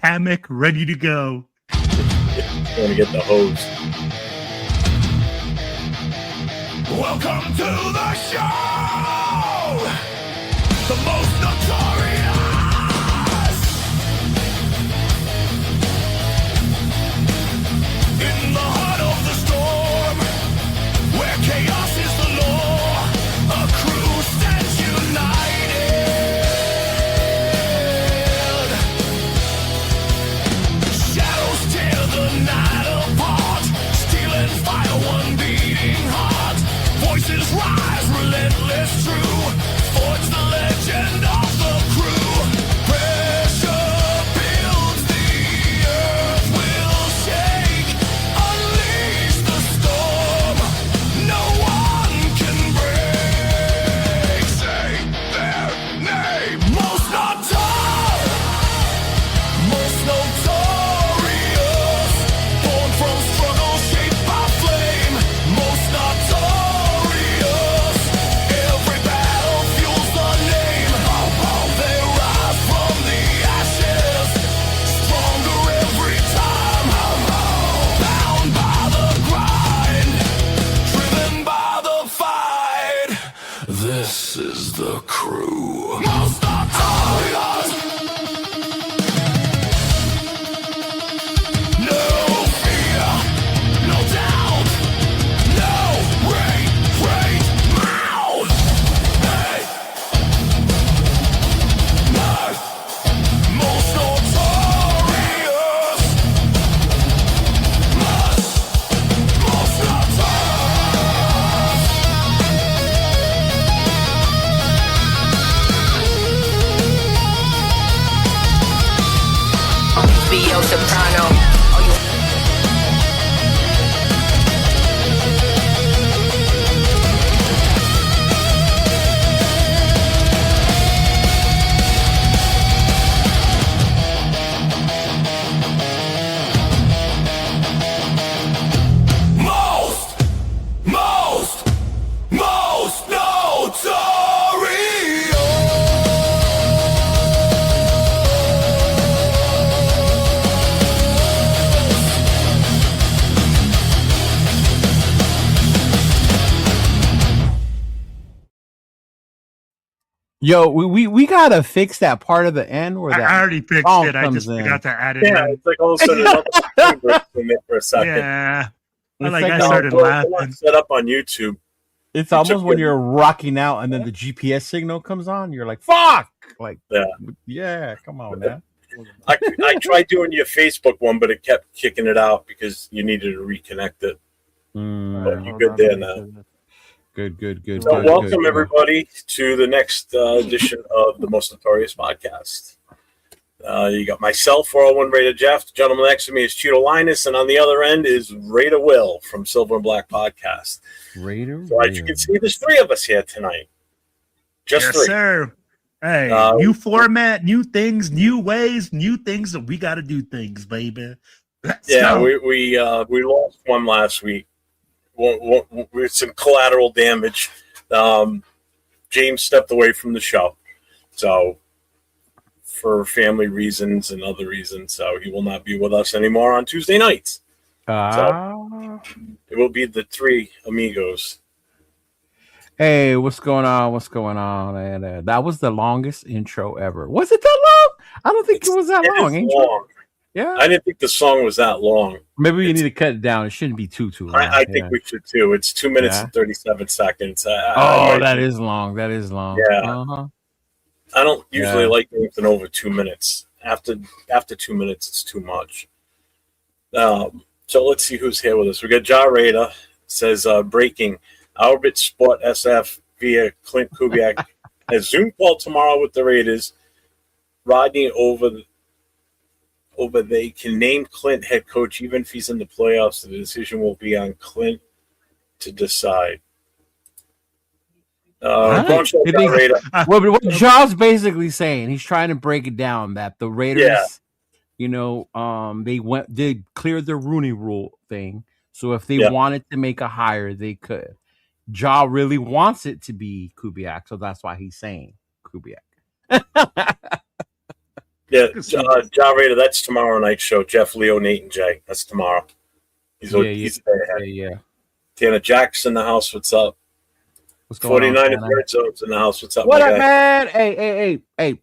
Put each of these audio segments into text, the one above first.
hammock ready to go. Going to get the hose. Welcome to the show! The most notorious! In the heart of the storm, where chaos is the law, a crew stands united. Shadows tear the night apart, stealing fire, one beating heart. Voices rise, relentless, true. Forge the legend of the crew. Pressure builds, the earth will shake. Unleash the storm, no one can break. Say their name. Most notorious. Born from struggle, shaped by flame. Most notorious. Every battle fuels the name. They rise from the ashes, stronger every time. Bound by the grind, driven by the fight. This is the crew. Most notorious. No fear, no doubt, no retreat. Mouth. Hey. Most notorious. Most notorious. Theo Soprano. Most notorious. Yo, we gotta fix that part of the end where that I already fixed song it. I comes just in. forgot to add it Yeah, in. it's like all of a sudden another screen breaks in there for a second. Yeah. It's I like started The one laughing. set up on YouTube. It's It almost took when you- you're rocking out and then the GPS signal comes on. You're like, "Fuck!" Like, Yeah. come on, man. I tried doing your Facebook one, but it kept kicking it out because you needed to reconnect it. But you're good there now. Good. So welcome everybody to the next edition of the Most Notorious Podcast. You got myself, 401 Raider Jeff. The gentleman next to me is Chidolinus, and on the other end is Raider Will from Silver and Black Podcast. Raider. So as you can see, there's three of us here tonight. Just Yes, three. sir. Hey, new format, new things, new ways, new things that we got to do things, baby. Let's Yeah, go. we lost one last week. With some collateral damage. James stepped away from the show, so for family reasons and other reasons, so he will not be with us anymore on Tuesday nights. It will be the three amigos. Hey, what's going on? And that was the longest intro ever. Was it that long? I don't think it was that long. It is Ain't you? long. Yeah. I didn't think the song was that long. Maybe you need to cut it down. It shouldn't be too long. I think we should too. It's 2 minutes Yeah. and 37 seconds. That is long. That is long. Yeah. Uh-huh. I don't usually Yeah. like anything over 2 minutes. After 2 minutes, it's too much. So let's see who's here with us. We got Ja Raider. Says breaking. Albert Sport SF via Clint Kubiak has Zoom call tomorrow with the Raiders. Rodney over they can name Clint head coach even if he's in the playoffs. The decision will be on Clint to decide. What Jaw's basically saying, he's trying to break it down that the Raiders, they did clear the Rooney Rule thing. So if they wanted to make a hire, they could. Jaw really wants it to be Kubiak, so that's why he's saying Kubiak. Yeah, John Raider, that's tomorrow night's show. Jeff, Leo, Nate, and Jay. That's tomorrow. He's there. Yeah. Tanner Jackson in the house. What's up? What's going 49 on? Red Zones in the house. What's up, What my up, guy? man? Hey.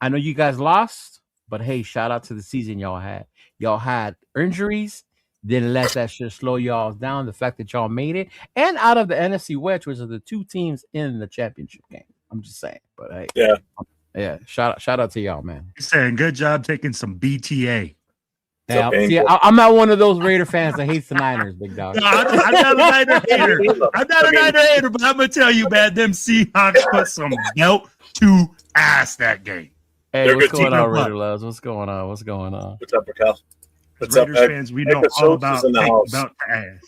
I know you guys lost, but hey, shout out to the season y'all had. Y'all had injuries. Didn't let that shit slow y'all down. The fact that y'all made it. And out of the NFC West, which are the two teams in the championship game. I'm just saying. But hey. Yeah. Shout out to y'all, man. You're saying good job taking some BTA. Yeah, see, I'm not one of those Raider fans that hates the Niners, big dog. No, I'm not a Niner hater. I'm not a Niner hater, but I'm gonna tell you, man, them Seahawks put some belt to ass that game. Hey, They're what's good going on, team. Raider loves? What's going on? What's up, Raquel? What's Raiders up, fans, we know all about taking belt to ass.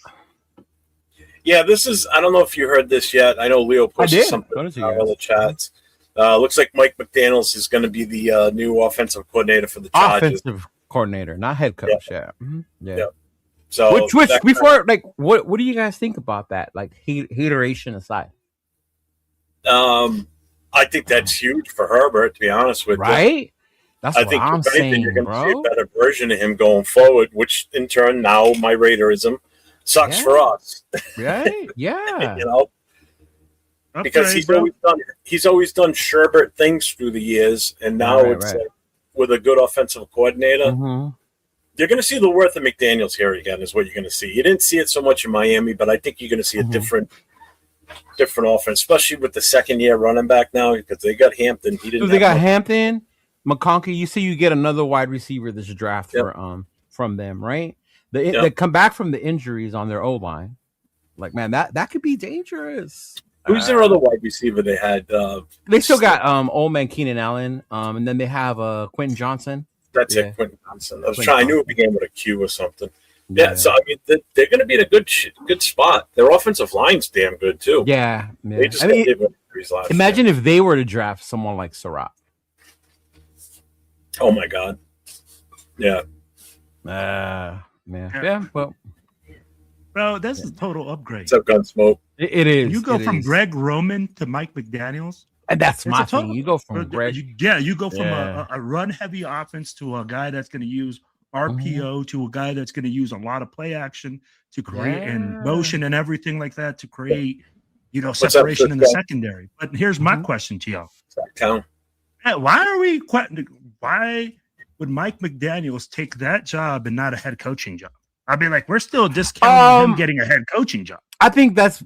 Yeah, this is. I don't know if you heard this yet. I know Leo posted something in the chats. Looks like Mike McDaniels is going to be the new offensive coordinator for the Chargers. Offensive coordinator, not head coach. Yeah. Yeah. So, which before, like, what do you guys think about that? Like, hateration aside. I think that's huge for Herbert, to be honest with you. Right? That's I think what I'm saying, you're going to see bro. a better version of him going forward, which in turn now my Raiderism sucks for us. Right? Yeah. You know, because he's always done Sherbert things through the years, and now it's like, with a good offensive coordinator. You're going to see the worth of McDaniels here again, is what you're going to see. You didn't see it so much in Miami, but I think you're going to see a different offense, especially with the second-year running back now, because they got Hampton. They got Hampton, McConkey. You see, you get another wide receiver this draft from them, right? They come back from the injuries on their O-line. Like, man, that could be dangerous. Who's their other wide receiver they had? They still got old man Keenan Allen, and then they have Quentin Johnson. That's it, Quentin Johnson. I knew it began with a Q or something. Yeah, so I mean, they're going to be in a good spot. Their offensive line's damn good too. Yeah. They just imagine if they were to draft someone like Surratt. Oh my God. Yeah. Yeah. Well, bro, that's a total upgrade. What's up, Gunsmoke? It is. You go from Greg Roman to Mike McDaniels. And that's my thing. You go from Greg. You go from a run-heavy offense to a guy that's going to use RPO to a guy that's going to use a lot of play action to create and motion and everything like that to create, separation in the secondary. But here's my question to y'all. Why would Mike McDaniels take that job and not a head coaching job? I mean, like, we're still discounting him getting a head coaching job. I think that's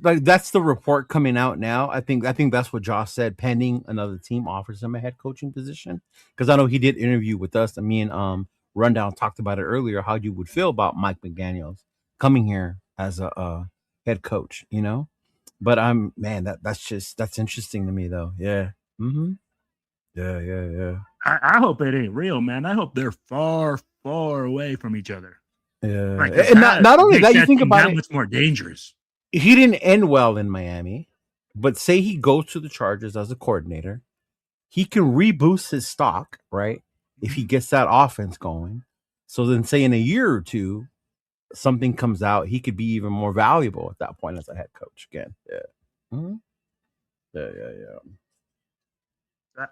the report coming out now. I think that's what Josh said, pending another team offers him a head coaching position. Because I know he did interview with us. And me and Rundown talked about it earlier, how you would feel about Mike McDaniels coming here as a head coach, But that's interesting to me though. Yeah. Yeah. I hope it ain't real, man. I hope they're far, far away from each other. Yeah. Like, and not only that, you think about it, much more dangerous. He didn't end well in Miami, but say he goes to the Chargers as a coordinator, he can reboost his stock, right? If he gets that offense going. So then say in a year or two, something comes out, he could be even more valuable at that point as a head coach again. Yeah. Yeah.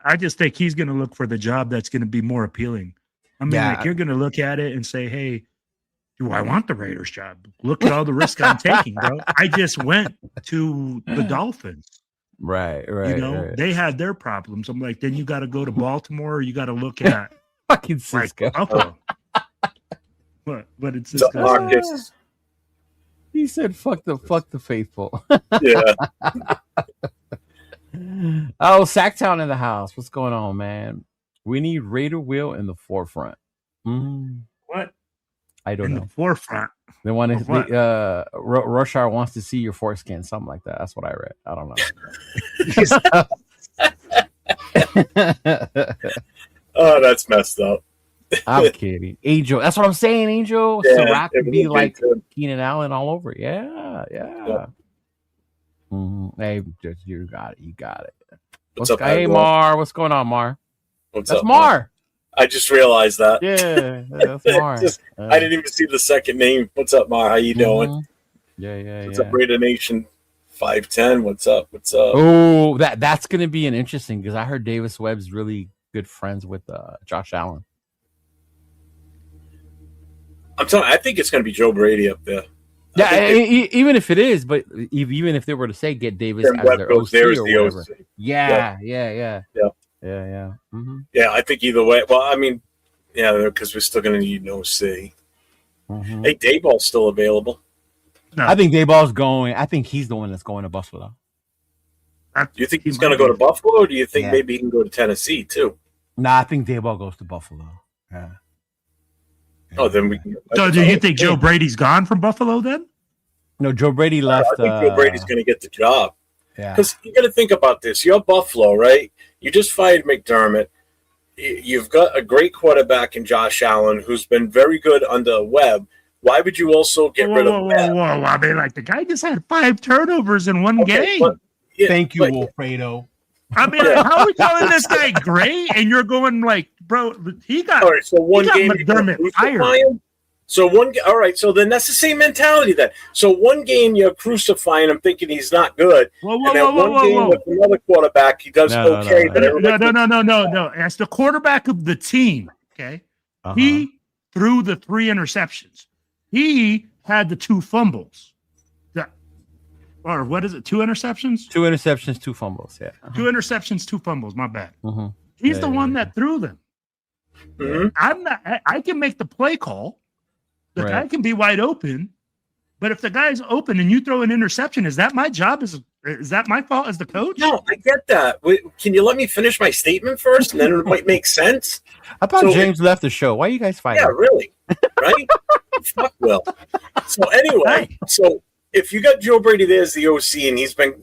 I just think he's going to look for the job that's going to be more appealing. I mean, like, you're going to look at it and say, hey, do I want the Raiders job? Look at all the risk I'm taking, bro. I just went to the Dolphins. Right. They had their problems. I'm like, then you got to go to Baltimore, or you got to look at fucking Cisco. Buffalo. But it's Cisco. He said, "Fuck the faithful." Yeah. Oh, Sacktown in the house. What's going on, man? We need Raider Will in the forefront. What? I don't know. In the forefront. They want to. Roshar wants to see your foreskin, something like that. That's what I read. I don't know. Oh, that's messed up. I'm kidding. Angel. That's what I'm saying, Angel. Yeah, Sirac could be like Keenan Allen all over. Yeah. Hey, you got it. You got it. What's up, hey, Mar. What's going on, Mar? That's up, Mar. I just realized that. Yeah, that's Mar. I didn't even see the second name. What's up, Mar? How you doing? Yeah. What's up, Raider Nation 510? What's up? Oh, that's going to be an interesting, because I heard Davis Webb's really good friends with Josh Allen. I'm telling you, I think it's going to be Joe Brady up there. Yeah, even if it is, but even if they were to say get Davis Then as Webb their goes OC there or as the whatever. OC. Yeah. Mm-hmm. Yeah, I think either way. Well, I mean, yeah, because we're still going to need an OC. Mm-hmm. Hey, Dayball's still available. No, I think Dayball's going. I think he's the one that's going to Buffalo. Do you think he's going to go to Buffalo, or do you think maybe he can go to Tennessee too? Nah, I think Dayball goes to Buffalo. Yeah. Oh, then we can. So do you think Joe Brady's gone from Buffalo then? No, Joe Brady left. I think Joe Brady's going to get the job. Yeah. Because you got to think about this. You're Buffalo, right? You just fired McDermott. You've got a great quarterback in Josh Allen, who's been very good under Webb. Why would you also get rid of Webb? Whoa. I mean, like, the guy just had 5 turnovers in one game. But, yeah, Thank you, Wilfredo. I mean, how are we calling this guy great? And you're going like, bro, he got all right, so one game McDermott you're fired. crucifying him. So all right, so then that's the same mentality then. So one game you're crucifying him, thinking he's not good, and then one game with another quarterback he does okay. No. As the quarterback of the team, okay, he threw the 3 interceptions. He had the 2 fumbles. Or what is it? 2 interceptions? 2 interceptions, 2 fumbles. Yeah. 2 interceptions, 2 fumbles. My bad. Mm-hmm. He's the one that threw them. Mm-hmm. I'm not. I can make the play call. The guy can be wide open, but if the guy's open and you throw an interception, is that my job? Is that my fault as the coach? No, I get that. Wait, can you let me finish my statement first, and then it might make sense? I thought James left the show. Why are you guys fighting? Yeah, really, right? Fuck Will. So anyway, so if you got Joe Brady there as the OC, and he's been,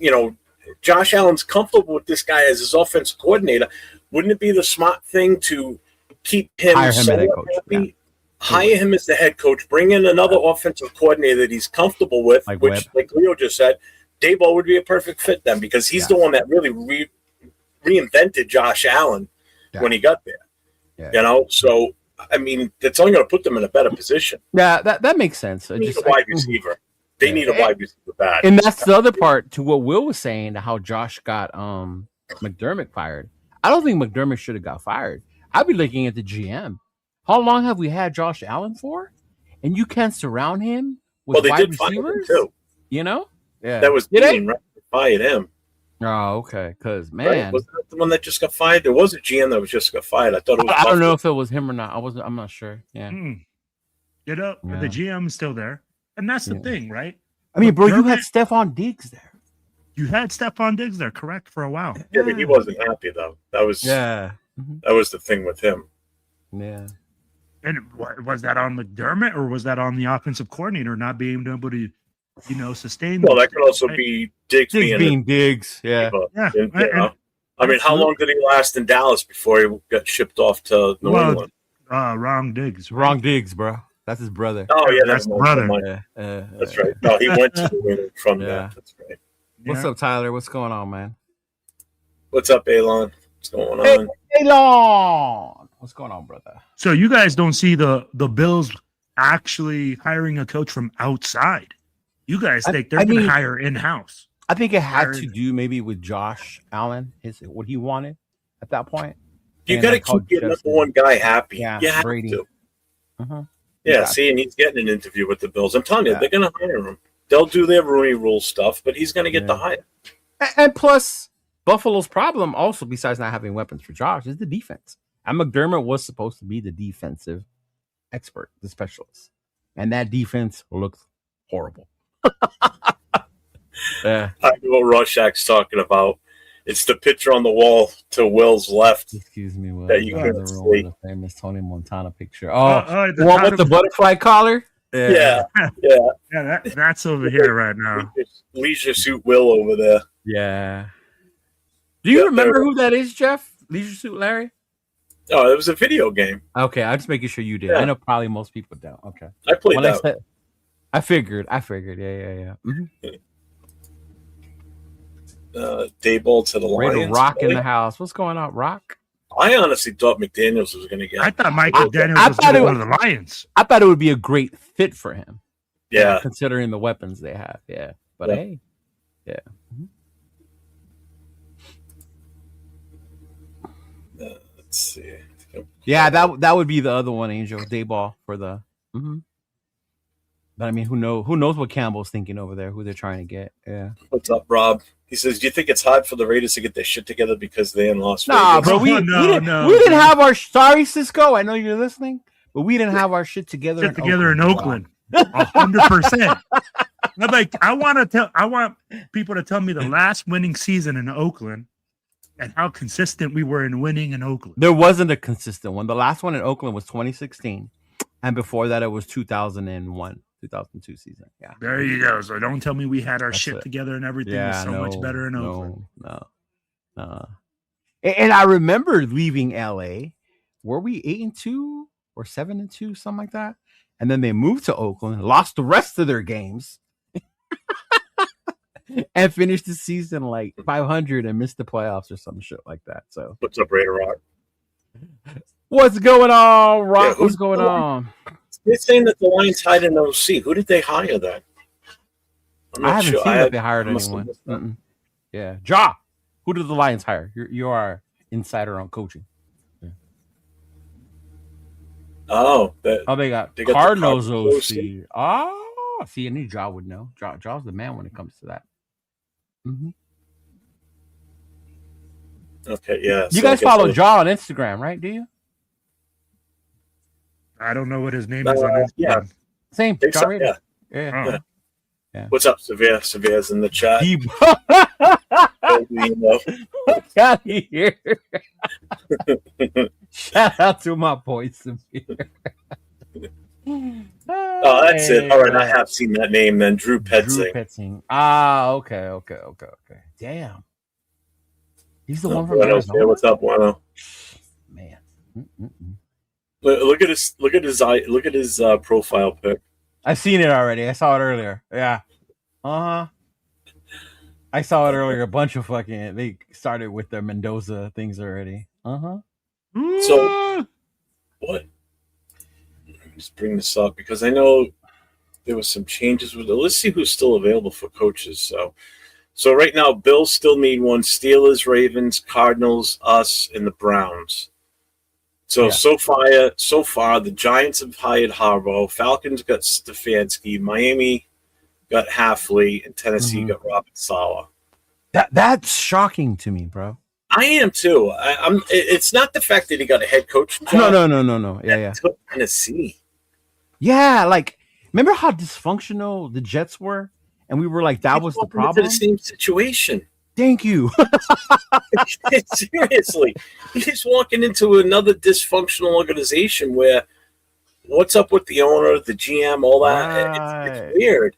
Josh Allen's comfortable with this guy as his offensive coordinator, wouldn't it be the smart thing to keep him Hire him as head coach, happy? Hire him as the head coach, bring in another offensive coordinator that he's comfortable with, like which, like Leo just said, Dayball would be a perfect fit then, because he's the one that really reinvented Josh Allen when he got there. Yeah. So, I mean, that's only going to put them in a better position. Yeah, that makes sense. They need a wide receiver. They need a wide receiver bad. And that's the other part to what Will was saying, how Josh got McDermott fired. I don't think McDermott should have got fired. I'd be looking at the GM. How long have we had Josh Allen for? And you can't surround him with wide receivers? Too. Yeah. That was Dean, right? They fired him. Oh, okay. Because, man. Right? Wasn't that the one that just got fired? There was a GM that was just got fired. I thought it was. I don't know if it was him or not. I'm not sure. Yeah. The GM is still there. And that's the thing, right? I mean, bro, you had Stephon Diggs there. You had Stephon Diggs there, correct, for a while. Yeah, but he wasn't happy, though. That was that was the thing with him. Yeah. And was that on McDermott, or was that on the offensive coordinator not being able to, sustain? Well, that could also be Diggs being Diggs. Yeah. I mean, how long did he last in Dallas before he got shipped off to New England? Wrong Diggs. Right? Wrong Diggs, bro. That's his brother. Oh, yeah, that's his brother. That's right. No, he went to New England from that. That's right. What's up, Tyler? What's going on, man? What's up, Elon? What's going on? Elon! What's going on, brother? So you guys don't see the Bills actually hiring a coach from outside. You guys think they're going to hire in-house. I think it had to do maybe with Josh Allen, what he wanted at that point. You got to keep your number one guy happy. Yeah, you have Brady. to. Yeah, see, and he's getting an interview with the Bills. I'm telling you, they're going to hire him. They'll do their Rooney Rule stuff, but he's going to get the hire. And plus, Buffalo's problem also, besides not having weapons for Josh, is the defense. And McDermott was supposed to be the defensive expert, the specialist. And that defense looked horrible. I know what Rorschach's talking about. It's the picture on the wall to Will's left. Excuse me, Will. That you can see. The famous Tony Montana picture. The one with the butterfly collar? Yeah. That's over here right now. Leisure Suit Will over there. Yeah. Do you remember who that is, Jeff? Leisure Suit Larry? Oh, it was a video game. Okay, I'm just making sure you did. Yeah. I know probably most people don't. Okay. I played that. I figured. Yeah. Mm-hmm. Dayball to the Lions. Rock in the house. What's going on, Rock? I honestly thought McDaniels was going to get. I thought McDaniels was going to go to the Lions. I thought it would be a great fit for him. Yeah, considering the weapons they have. Yeah, but hey, yeah. Let's see. Yeah, that would be the other one, Angel Dayball for the. Mm-hmm. But I mean, who knows what Campbell's thinking over there? Who they're trying to get? Yeah. What's up, Rob? He says, "Do you think it's hard for the Raiders to get their shit together because they in Las Nah, Vegas?" bro. We didn't have our. Sorry, Cisco. I know you're listening, but we didn't have our shit together. In Oakland. 100%. Like I want people to tell me the last winning season in Oakland and how consistent we were in winning in Oakland. There wasn't a consistent one. The last one in Oakland was 2016, and before that it was 2001, 2002 season. Yeah. There you go. So don't tell me we had our shit together and everything was so much better in Oakland. No. And I remember leaving LA. Were we 8-2 or 7-2, something like that? And then they moved to Oakland, lost the rest of their games, and finished the season like 500 and missed the playoffs or some shit like that. So, what's up, Raider Rock? What's going on, Rock? What's going on? They're saying that the Lions hired an OC. Who did they hire then? I haven't seen that they hired anyone. Yeah, Ja. Who did the Lions hire? You are insider on coaching. Oh, they got Cardinals OC. Oh, see, I knew Ja would know. Ja's the man when it comes to that. Mm-hmm. Okay, yeah. You guys follow Ja on Instagram, right? Do you? I don't know what his name is on Instagram. Yeah. Same. Ja Raider. Yeah. What's up, Severe? Severe's in the chat. Get out of here. Shout out to my boy Severe. Oh, that's it. All right, I have seen that name then. Drew Petzing. Ah, okay. Damn. He's the one from Arizona. What's up, Wano? Man. Look at his profile pic. I've seen it already. I saw it earlier. Yeah. I saw it earlier. A bunch of they started with their Mendoza things already. So what? Let me just bring this up because I know there was some changes with it. Let's see who's still available for coaches. So right now, Bills still need one. Steelers, Ravens, Cardinals, us, and the Browns. So far, the Giants have hired Harbaugh. Falcons got Stefanski. Miami got Halfley, and Tennessee got Robert Saleh. That's shocking to me, bro. I am too. It's not the fact that he got a head coach job. No. Yeah. Took Tennessee. Yeah, like remember how dysfunctional the Jets were, and we were like, that was the problem. The same situation. Thank you. Seriously, he's walking into another dysfunctional organization where what's up with the owner, the GM, all that? Right. It's weird.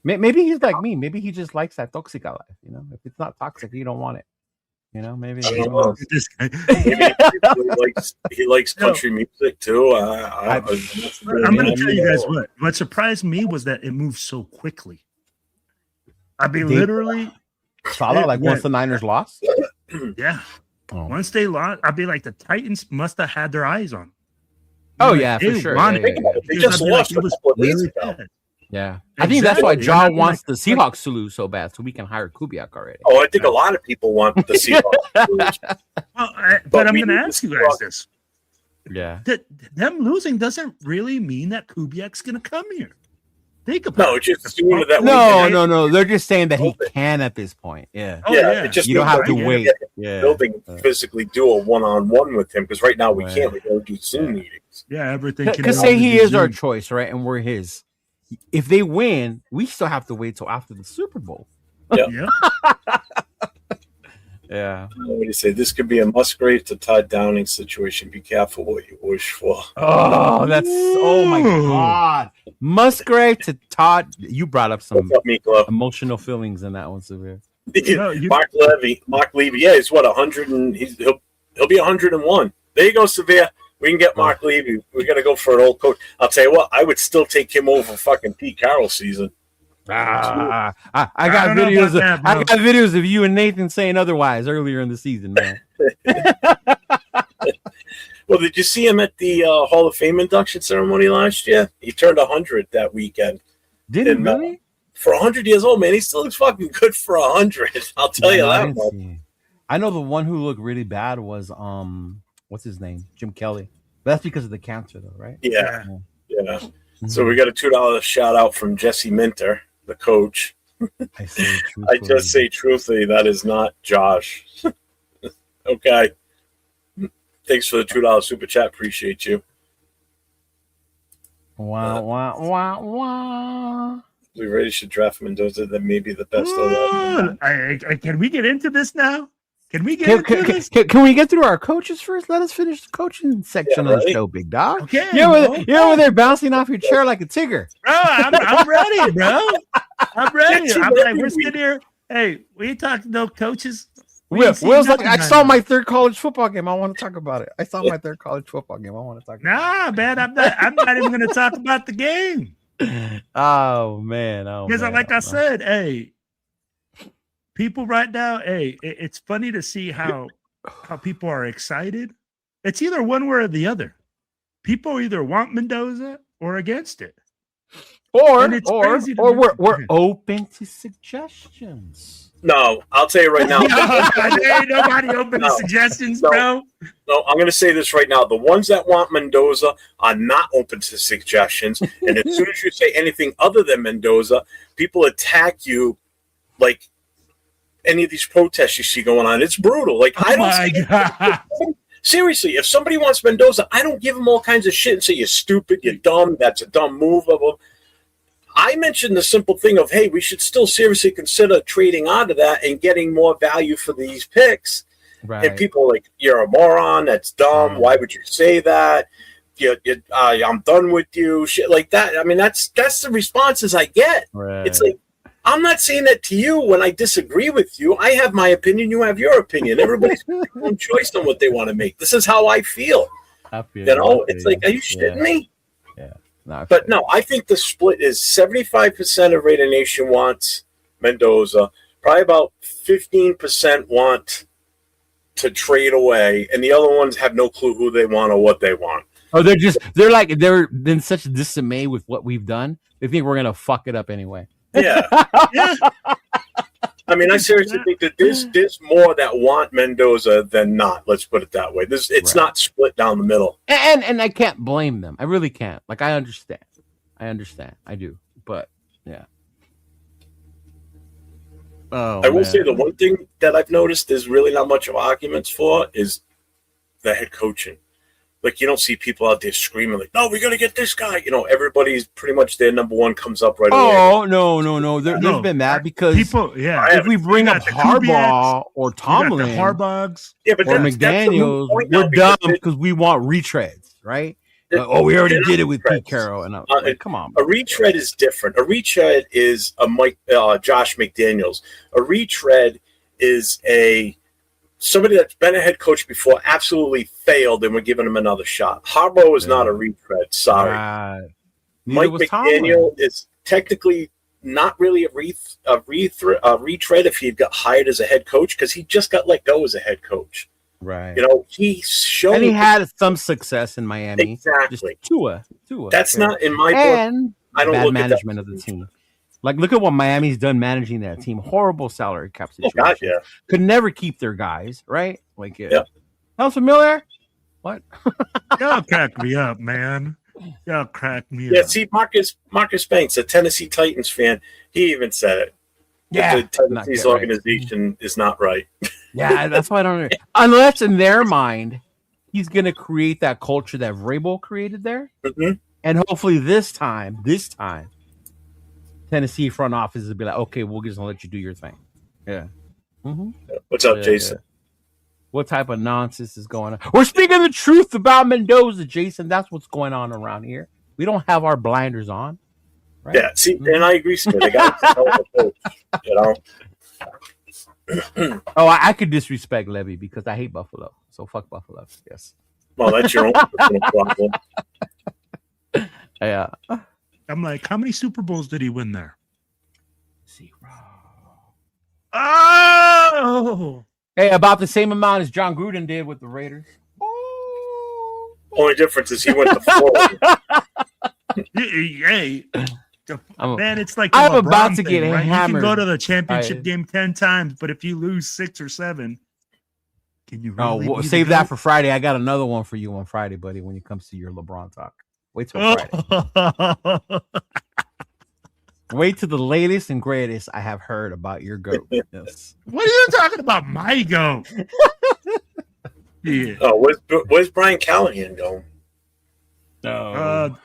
Maybe he's like me. Maybe he just likes that toxic life. If it's not toxic, you don't want it. Maybe. Maybe he likes country music too. I'm going to tell you guys what surprised me was that it moved so quickly. I mean, literally. Once the Niners lost? Yeah. Oh. Once they lost, I'd be like, the Titans must have had their eyes on. Oh, yeah, for sure. They just lost a couple of days ago. Yeah. I think that's why John wants the Seahawks to lose so bad, so we can hire Kubiak already. Oh, I think a lot of people want the Seahawks to lose. But I'm going to ask you guys this. Yeah. Them losing doesn't really mean that Kubiak's going to come here. Think about no, just that. No. They're just saying that he can at this point. Yeah. You don't have to wait. Building physically do a one-on-one with him because right now we can't. We don't do Zoom meetings. Yeah, everything. Because say he is our choice, right? And we're his. If they win, we still have to wait till after the Super Bowl. Yeah. Yeah. What do you say? This could be a Musgrave to Todd Downing situation. Be careful what you wish for. Oh, oh my God. Musgrave to Todd. You brought up some emotional feelings in that one, Severe. Mark Levy. Yeah, he's what 100 and he'll be 101. There you go, Severe. We can get Mark Levy. We're gonna go for an old coach. I'll tell you what, I would still take him over fucking Pete Carroll's season. I got videos. I got videos of you and Nathan saying otherwise earlier in the season, man. Well, did you see him at the Hall of Fame induction ceremony last year? He turned 100 that weekend. Did he really? For 100 years old, man, he still looks fucking good for 100. I'll tell you that much. I know the one who looked really bad was what's his name? Jim Kelly. But that's because of the cancer, though, right? Yeah. So we got a $2 shout out from Jesse Minter, the coach. I say I just say truthfully, that is not Josh. Okay. Thanks for the $2 super chat. Appreciate you. Wow. We really should draft Mendoza. That may be the best. Can we get into this now? Can we get into this? Can we get through our coaches first? Let us finish the coaching section of the show, big dog. Okay. You're over there bouncing off your chair like a tigger. Bro, I'm ready, bro. I'm ready. I'm like, we're sitting here. Hey, we ain't talking no coaches. Will's like, I saw my third college football game. I want to talk about it. I saw my third college football game. I want to talk about it. Nah, man, I'm not even going to talk about the game. Oh man. Because like I said, hey, people right now, hey, it's funny to see how people are excited. It's either one way or the other. People either want Mendoza or against it. Or we're open to suggestions. No, I'll tell you right now. There ain't nobody open to suggestions, bro. No, I'm going to say this right now. The ones that want Mendoza are not open to suggestions. And as soon as you say anything other than Mendoza, people attack you like any of these protests you see going on. It's brutal. Like, I don't seriously, if somebody wants Mendoza, I don't give them all kinds of shit and say, you're stupid, you're dumb, that's a dumb move. Blah, blah. I mentioned the simple thing of, hey, we should still seriously consider trading out of that and getting more value for these picks. Right. And people are like, you're a moron. That's dumb. Why would you say that? I'm done with you. Shit like that. I mean, that's the responses I get. Right. It's like, I'm not saying that to you when I disagree with you. I have my opinion. You have your opinion. Everybody's got their own choice on what they want to make. This is how I feel. It's like, are you shitting me? Yeah. But no, I think the split is 75% of Raider Nation wants Mendoza. Probably about 15% want to trade away, and the other ones have no clue who they want or what they want. Oh, they're in such dismay with what we've done. They think we're gonna fuck it up anyway. Yeah. I mean, I seriously think that there's more that want Mendoza than not. Let's put it that way. It's not split down the middle. And I can't blame them. I really can't. Like, I understand. I do. But yeah. I will say the one thing that I've noticed there's really not much of arguments for is the head coaching. Like, you don't see people out there screaming like, no, we're going to get this guy. You know, everybody's pretty much their number one comes up right away. Oh, no. There's been that because people, if we bring up Harbaugh or Tomlin or McDaniels, we're dumb because we want retreads, right? We already did it with Pete Carroll. And like, come on. A retread is different. A retread is a Josh McDaniels. A retread is somebody that's been a head coach before, absolutely failed, and we're giving him another shot. Harbaugh is not a retread. Sorry. Mike McDaniel is technically not really a retread if he got hired as a head coach because he just got let go as a head coach. Right. You know, he showed. And he had some success in Miami. Exactly. Just Tua. That's not in my book. I don't bad look management at that. of the team. Like, look at what Miami's done managing that team. Horrible salary cap situation. Oh, God, yeah. Could never keep their guys, right? Like, sounds familiar? What? Y'all crack me up, man. Y'all crack me up. Yeah, see, Marcus Banks, a Tennessee Titans fan, he even said it. Yeah. The Tennessee's organization is not right. Yeah, that's why I don't. Unless in their mind, he's going to create that culture that Vrabel created there. Mm-hmm. And hopefully this time, Tennessee front office will be like, okay, we're just gonna let you do your thing. Yeah. Mm-hmm. What's up, Jason? Yeah. What type of nonsense is going on? We're speaking the truth about Mendoza, Jason. That's what's going on around here. We don't have our blinders on. Right? Yeah. See, and I agree. They got to you know. I could disrespect Levy because I hate Buffalo. So fuck Buffalo. Yes. Well, that's your own problem. Yeah. I'm like, how many Super Bowls did he win there? 0. Oh! Hey, about the same amount as John Gruden did with the Raiders. Only difference is he went to Florida. Hey, man, it's like I'm about to get hammered. You can go to the championship game 10 times, but if you lose 6 or 7, Can you Oh, really well, be the save that GOAT? for Friday. I got another one for you on Friday, buddy. When it comes to your LeBron talk, wait till Friday. Wait till the latest and greatest I have heard about your GOAT. Yes. What are you talking about, my GOAT? Yeah. Oh, where's Brian Callahan going?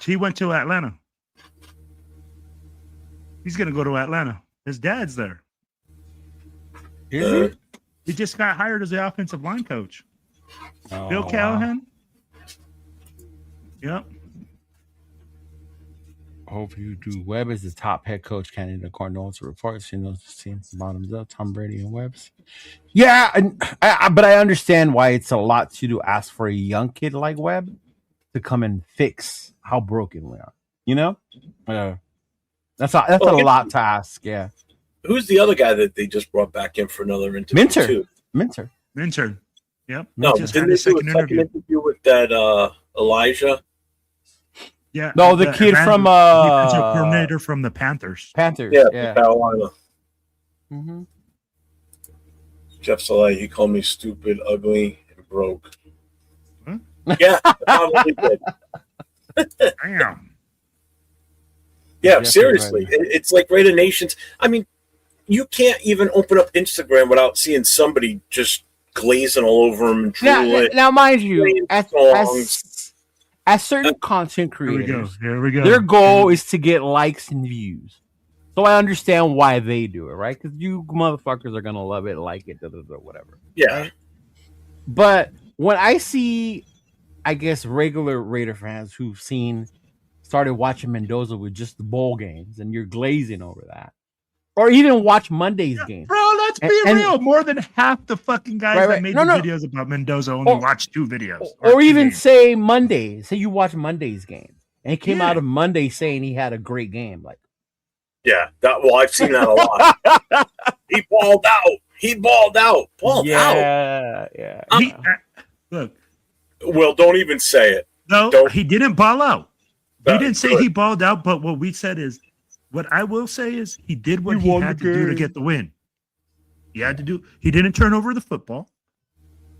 He went to Atlanta. He's gonna go to Atlanta. His dad's there. Is He just got hired as the offensive line coach. Oh, Bill Callahan. Yep. Hope you do. Webb is the top head coach candidate according to reports. He knows the team from bottoms up. Tom Brady and Webb's. Yeah, but I understand why it's a lot to ask for a young kid like Webb to come and fix how broken we are. You know, that's a lot to ask. Yeah. Who's the other guy that they just brought back in for another interview? Minter. Yep. No, Just didn't had they a do a second interview with that Elijah? Yeah. No, the kid from defensive coordinator from the Panthers. Yeah. Carolina. Mm-hmm. Jeff Saleh, he called me stupid, ugly, and broke. Huh? Yeah, probably did. Damn. Yeah, seriously. It's like Raider Nations. I mean, you can't even open up Instagram without seeing somebody just glazing all over them and drooling. Now, mind you, as certain content creators, Here we go. their goal is to get likes and views. So I understand why they do it, right? Because you motherfuckers are gonna love it, like it, whatever. Yeah. Right? But when I see, I guess, regular Raider fans who've started watching Mendoza with just the bowl games, and you're glazing over that, or even watch Monday's game. Bro, let's be real. More than half the fucking guys that made videos about Mendoza only watched 2 videos. Or even say Monday. Say you watch Monday's game. And he came out of Monday saying he had a great game. Like, yeah. I've seen that a lot. He balled out. Balled out. Yeah. Look. Well, don't even say it. No, he didn't ball out. He didn't say he balled out, but what we said is, what I will say is he did what he had to do to get the win. He had to do. He didn't turn over the football.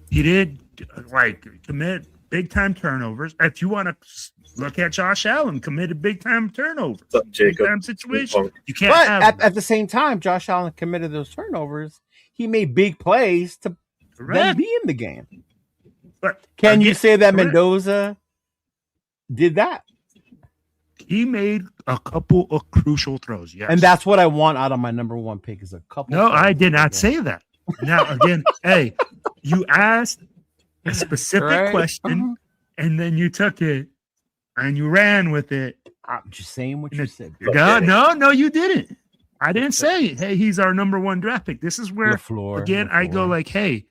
He did commit big time turnovers. If you want to look at Josh Allen, committed big time turnovers. Big time situation. You can't. But at the same time, Josh Allen committed those turnovers. He made big plays to then be in the game. But can you say that Mendoza did that? He made a couple of crucial throws, yes. And that's what I want out of my number 1 pick is a couple. No, I did not say that. Now, again, hey, you asked a specific question, and then you took it, and you ran with it. I'm just saying what you said. No, you didn't. I didn't say, hey, he's our number 1 draft pick. This is where, I go like, hey,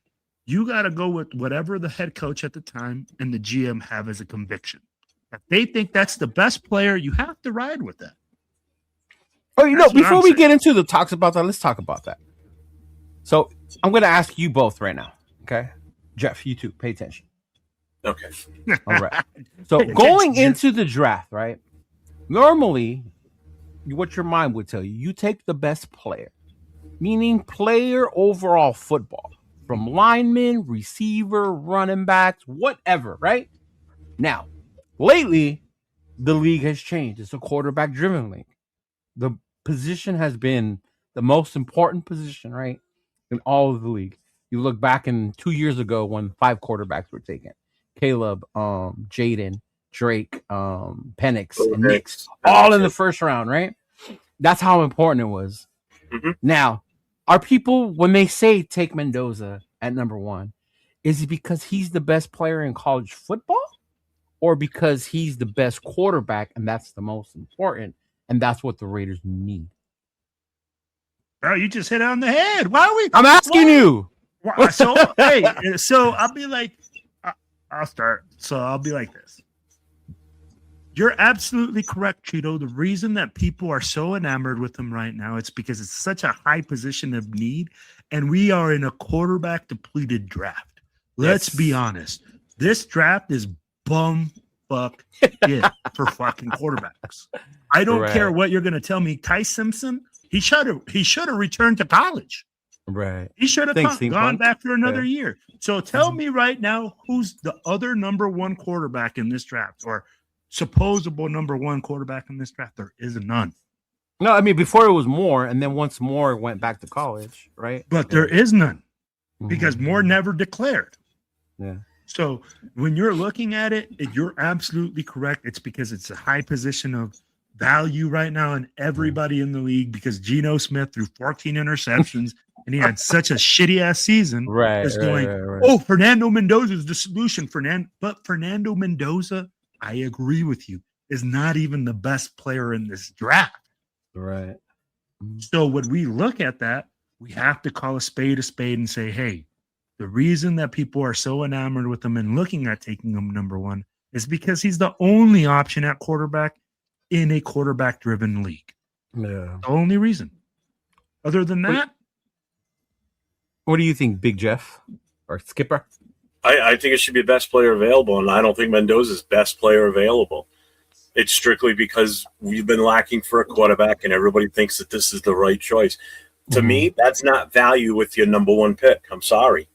you got to go with whatever the head coach at the time and the GM have as a conviction. If they think that's the best player, you have to ride with that. Oh, before we get into the talks about that, let's talk about that. So I'm going to ask you both right now. Okay. Jeff, you too. Pay attention. Okay. All right. So going into the draft, right? Normally, what your mind would tell you, you take the best player, meaning player overall football, from lineman, receiver, running backs, whatever, right? Now, lately, the league has changed. It's a quarterback-driven league. The position has been the most important position, right, in all of the league. You look back in 2 years ago when 5 quarterbacks were taken. Caleb, Jaden, Drake, Penix, and Nix, all in the first round, right? That's how important it was. Mm-hmm. Now, are people, when they say take Mendoza at number 1, is it because he's the best player in college football? Or because he's the best quarterback and that's the most important, and that's what the Raiders need? Bro, you just hit it on the head. Why are we? I'm asking you. So I'll be like, I'll start. So I'll be like this. You're absolutely correct, Cheeto. The reason that people are so enamored with him right now, it's because it's such a high position of need, and we are in a quarterback depleted draft. Let's be honest. This draft is bum fuck it for fucking quarterbacks. I don't care what you're going to tell me. Ty Simpson, he should have returned to college. Right. He should have Thanks, gone Steampunk. back for another Yeah. year. So tell me right now, who's the other number one quarterback in this draft, or supposable number one quarterback in this draft? There is none. No, I mean before it was Moore, and then once Moore went back to college, right? But there is none Mhm. because Moore never declared. Yeah. So when you're looking at it, you're absolutely correct. It's because it's a high position of value right now in everybody in the league, because Geno Smith threw 14 interceptions and he had such a shitty ass season. Right. Is going, right. oh, Fernando Mendoza is the solution. But Fernando Mendoza, I agree with you, is not even the best player in this draft. Right. So when we look at that, we have to call a spade and say, hey, the reason that people are so enamored with him and looking at taking him number one is because he's the only option at quarterback in a quarterback-driven league. Yeah. The only reason. Other than that, What do you think, Big Jeff or Skipper? I think it should be the best player available, and I don't think Mendoza's best player available. It's strictly because we've been lacking for a quarterback, and everybody thinks that this is the right choice. To me, that's not value with your number one pick. I'm sorry.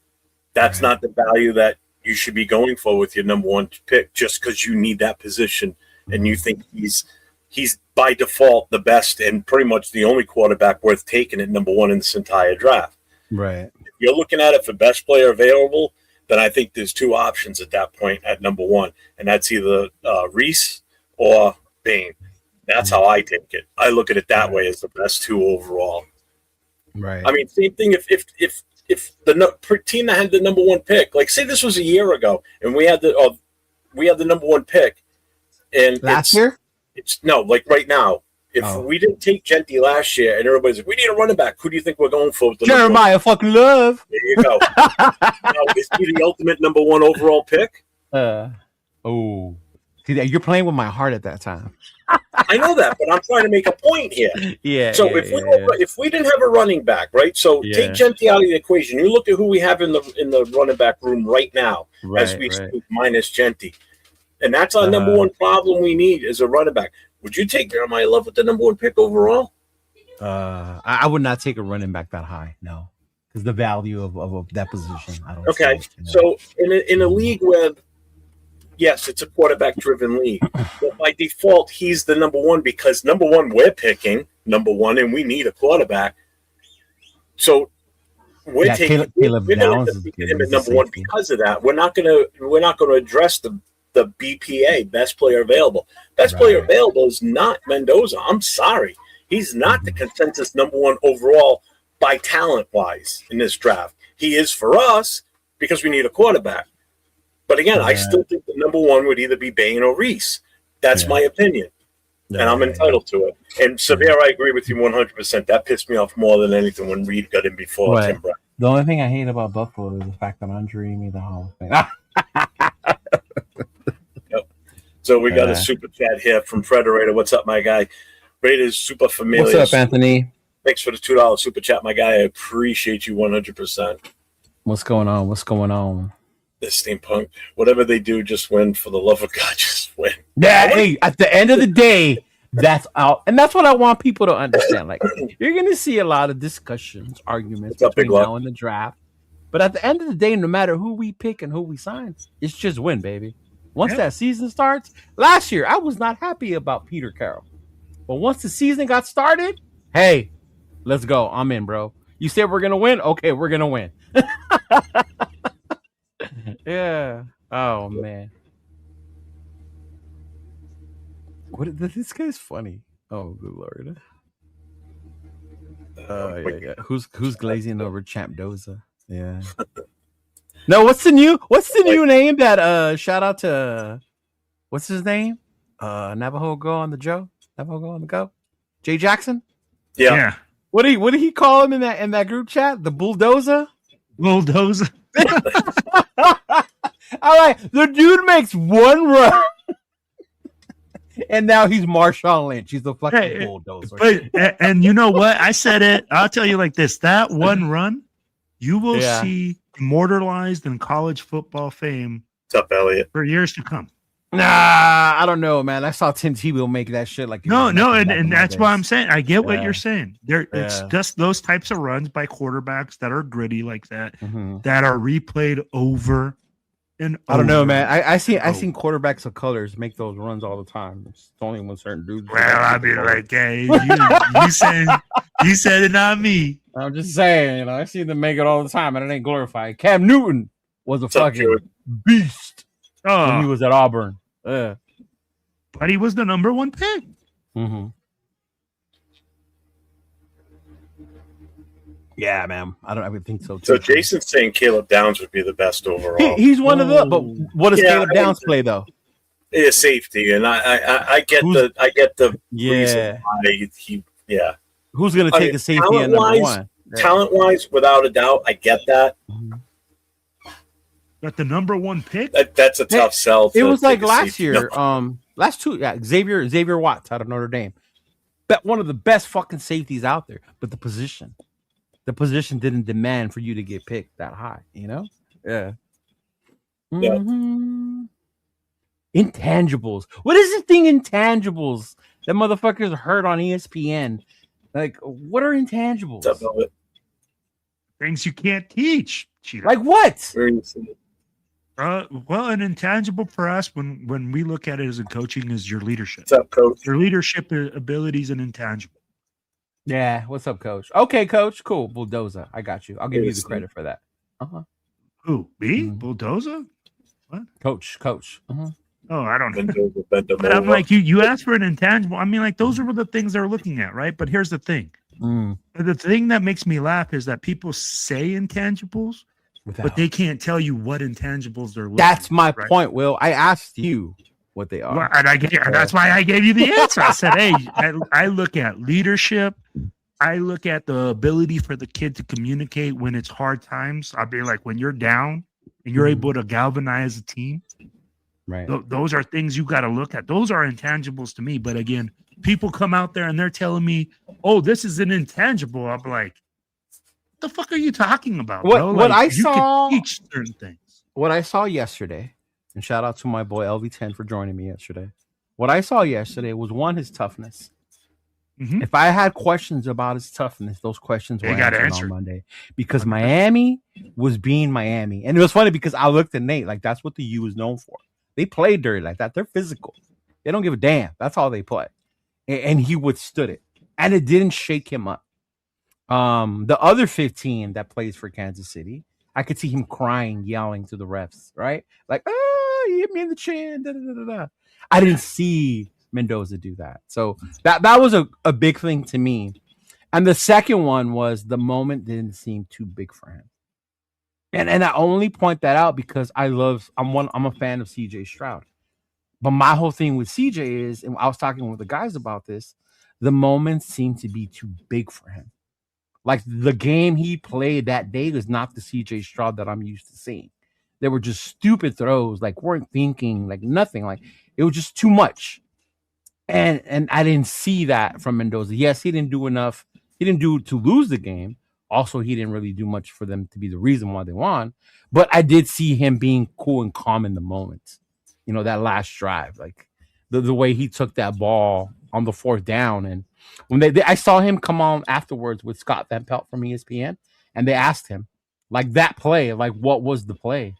That's not the value that you should be going for with your number one pick, just because you need that position and you think he's by default the best and pretty much the only quarterback worth taking at number one in this entire draft. Right. If you're looking at it for best player available, then I think there's two options at that point at number one, and that's either Reese or Bain. That's how I take it. I look at it that way as the best two overall. Right. I mean, same thing if the team that had the number one pick, like say this was a year ago, and we had the number one pick, and last year, it's no, like right now. If we didn't take Genty last year, and everybody's like, we need a running back, who do you think we're going for? With the Jeremiah fucking Love. There you go. Now, is he the ultimate number one overall pick? Oh, see that you're playing with my heart at that time. I know that, but I'm trying to make a point here. Yeah. So if we didn't have a running back, right? So take Genty out of the equation. You look at who we have in the running back room right now, as we speak, minus Genty, and that's our number one problem we need is a running back. Would you take Jeremiah Love with the number one pick overall? I would not take a running back that high, no, because the value of that position. I don't. Okay, see, you know. so in a league where, yes, it's a quarterback-driven league, but by default, he's the number one because number one, we're picking number one, and we need a quarterback. So we're taking Caleb we're going Downs to pick him at number one because of that. We're not going to address the BPA, best player available. Best player available is not Mendoza. I'm sorry. He's not the consensus number one overall by talent-wise in this draft. He is for us because we need a quarterback. But again, I still think the number one would either be Bain or Reese. That's my opinion. And I'm entitled to it. And Severe, I agree with you 100%. That pissed me off more than anything when Reed got in before Tim Brown. The only thing I hate about Buffalo is the fact that I'm dreaming the Hall of Fame. So we got a super chat here from Frederator. What's up, my guy? Raiders super familiar. What's up, Anthony? Thanks for the $2 super chat, my guy. I appreciate you 100%. What's going on? What's going on? This steampunk, whatever they do, just win. For the love of God, just win. Yeah, hey, at the end of the day, that's out. And that's what I want people to understand. Like, you're going to see a lot of discussions, arguments between now and the draft. But at the end of the day, no matter who we pick and who we sign, it's just win, baby. Once that season starts, last year, I was not happy about Peter Carroll. But once the season got started, hey, let's go. I'm in, bro. You said we're going to win? Okay, we're going to win. Yeah. Oh, man. This guy's funny. Oh, good Lord. Yeah. Who's glazing over Champ Doza? Yeah. No, what's the new name that shout out to what's his name? Navajo Go on the Joe? Navajo Go on the Go? Jay Jackson? Yeah. What did he call him in that group chat? The bulldozer? Bulldozer. All right, the dude makes one run. And now he's Marshawn Lynch. He's the fucking bulldozer. But and you know what? I said it. I'll tell you like this. That one run, you will see immortalized in college football fame. What's up, Elliot? For years to come. Nah, I don't know, man. I saw Tim Tebow make that shit like and that's why I'm saying I get what you're saying. It's Yeah. just those types of runs by quarterbacks that are gritty like that, Mhm. that are replayed over and I don't know, over. man. I seen quarterbacks of colors make those runs all the time. It's only when certain dudes. Well, I mean, like, hey, you said it, not me. I'm just saying, I see them make it all the time, and it ain't glorified. Cam Newton was a fucking beast when he was at Auburn. But he was the number 1 pick. Mm-hmm. Yeah, man. I would think so too. So Jason's saying Caleb Downs would be the best overall. He's one of the. But what does Caleb Downs play though? It is safety, and I get the reason why he. Who's going to take the safety at number 1? Talent wise, without a doubt, I get that. Mm-hmm. But the number 1 pick, that's a tough sell. It was like last year. Last 2, Xavier Watts out of Notre Dame, but one of the best fucking safeties out there. But the position didn't demand for you to get picked that high. You know? Yeah. Mm-hmm. Intangibles. What is this thing? Intangibles. That motherfuckers heard on ESPN. Like, what are intangibles? things you can't teach. Cheetah. Like what? Well, an intangible for us when we look at it as a coaching is your leadership. What's up, coach? Your leadership abilities and intangible. Yeah. What's up, coach? Okay, coach. Cool. Bulldozer. I got you. I'll give you the credit for that. Who? Me? Mhm. Bulldozer? What? Coach. Oh, I don't know. Bend over. But I'm like, you asked for an intangible. I mean, like, those are the things they're looking at, right? But here's the thing. The thing that makes me laugh is that people say intangibles, but they can't tell you what intangibles they're looking That's my at, right? point, Will. I asked you what they are. Well, and that's why I gave you the answer. I said, hey, I look at leadership. I look at the ability for the kid to communicate when it's hard times. I'll be like, when you're down and you're able to galvanize a team, Right. Those are things you got to look at. Those are intangibles to me. But again, people come out there and they're telling me, "Oh, this is an intangible." I'm like, "What the fuck are you talking about?" What bro? what Like, I you saw can teach certain things. What I saw yesterday, and shout out to my boy LV10 for joining me yesterday. What I saw yesterday was one, his toughness. Mhm. If I had questions about his toughness, those questions were They got answered answered. on Monday because Miami was being Miami. And it was funny because I looked at Nate like that's what the U is known for. They play dirty like that. They're physical. They don't give a damn. That's all they play. And he withstood it. And it didn't shake him up. The other 15 that plays for Kansas City, I could see him crying, yelling to the refs, right? Like, oh, you hit me in the chin. Da, da, da, da. I didn't see Mendoza do that. So that was a big thing to me. And the second one was the moment didn't seem too big for him. And I only point that out because I'm a fan of CJ Stroud. But my whole thing with CJ is, and I was talking with the guys about this, the moments seem to be too big for him. Like the game he played that day was not the CJ Stroud that I'm used to seeing. They were just stupid throws, like weren't thinking, like nothing. Like it was just too much. And I didn't see that from Mendoza. Yes, he didn't do enough. He didn't do to lose the game. Also, he didn't really do much for them to be the reason why they won. But I did see him being cool and calm in the moment. You know, that last drive, like the way he took that ball on the fourth down. And when I saw him come on afterwards with Scott Van Pelt from ESPN, and they asked him, like that play, like what was the play?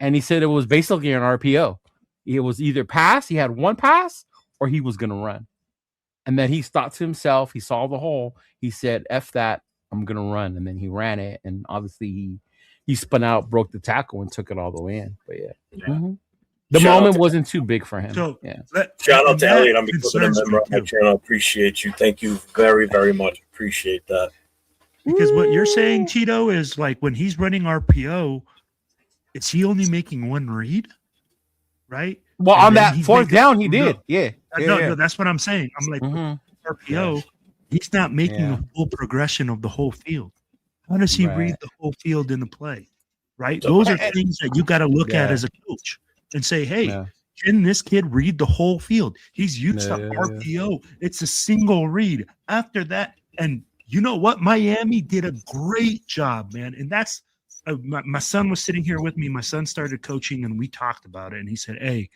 And he said it was basically an RPO. It was either pass, he had one pass, or he was going to run. And then he thought to himself, he saw the hole. He said, F that, I'm going to run. And then he ran it. And obviously he spun out, broke the tackle, and took it all the way in. But yeah. Mm-hmm. The moment wasn't too big for him. So, yeah. Shout out to Elliot. I'm becoming a member of my channel. Appreciate you. Thank you very, very much. Appreciate that. Because what you're saying, Tito, is like when he's running RPO, is he only making one read? Right? Well, and on that fourth down, he did. No, that's what I'm saying. I'm like, RPO, he's not making the full progression of the whole field. How does he read the whole field in the play? Right? Those are things that you got to look at as a coach and say, hey, can this kid read the whole field? He's used to RPO. It's a single read. After that, and you know what? Miami did a great job, man. And that's my son was sitting here with me. My son started coaching, and we talked about it. And he said, hey,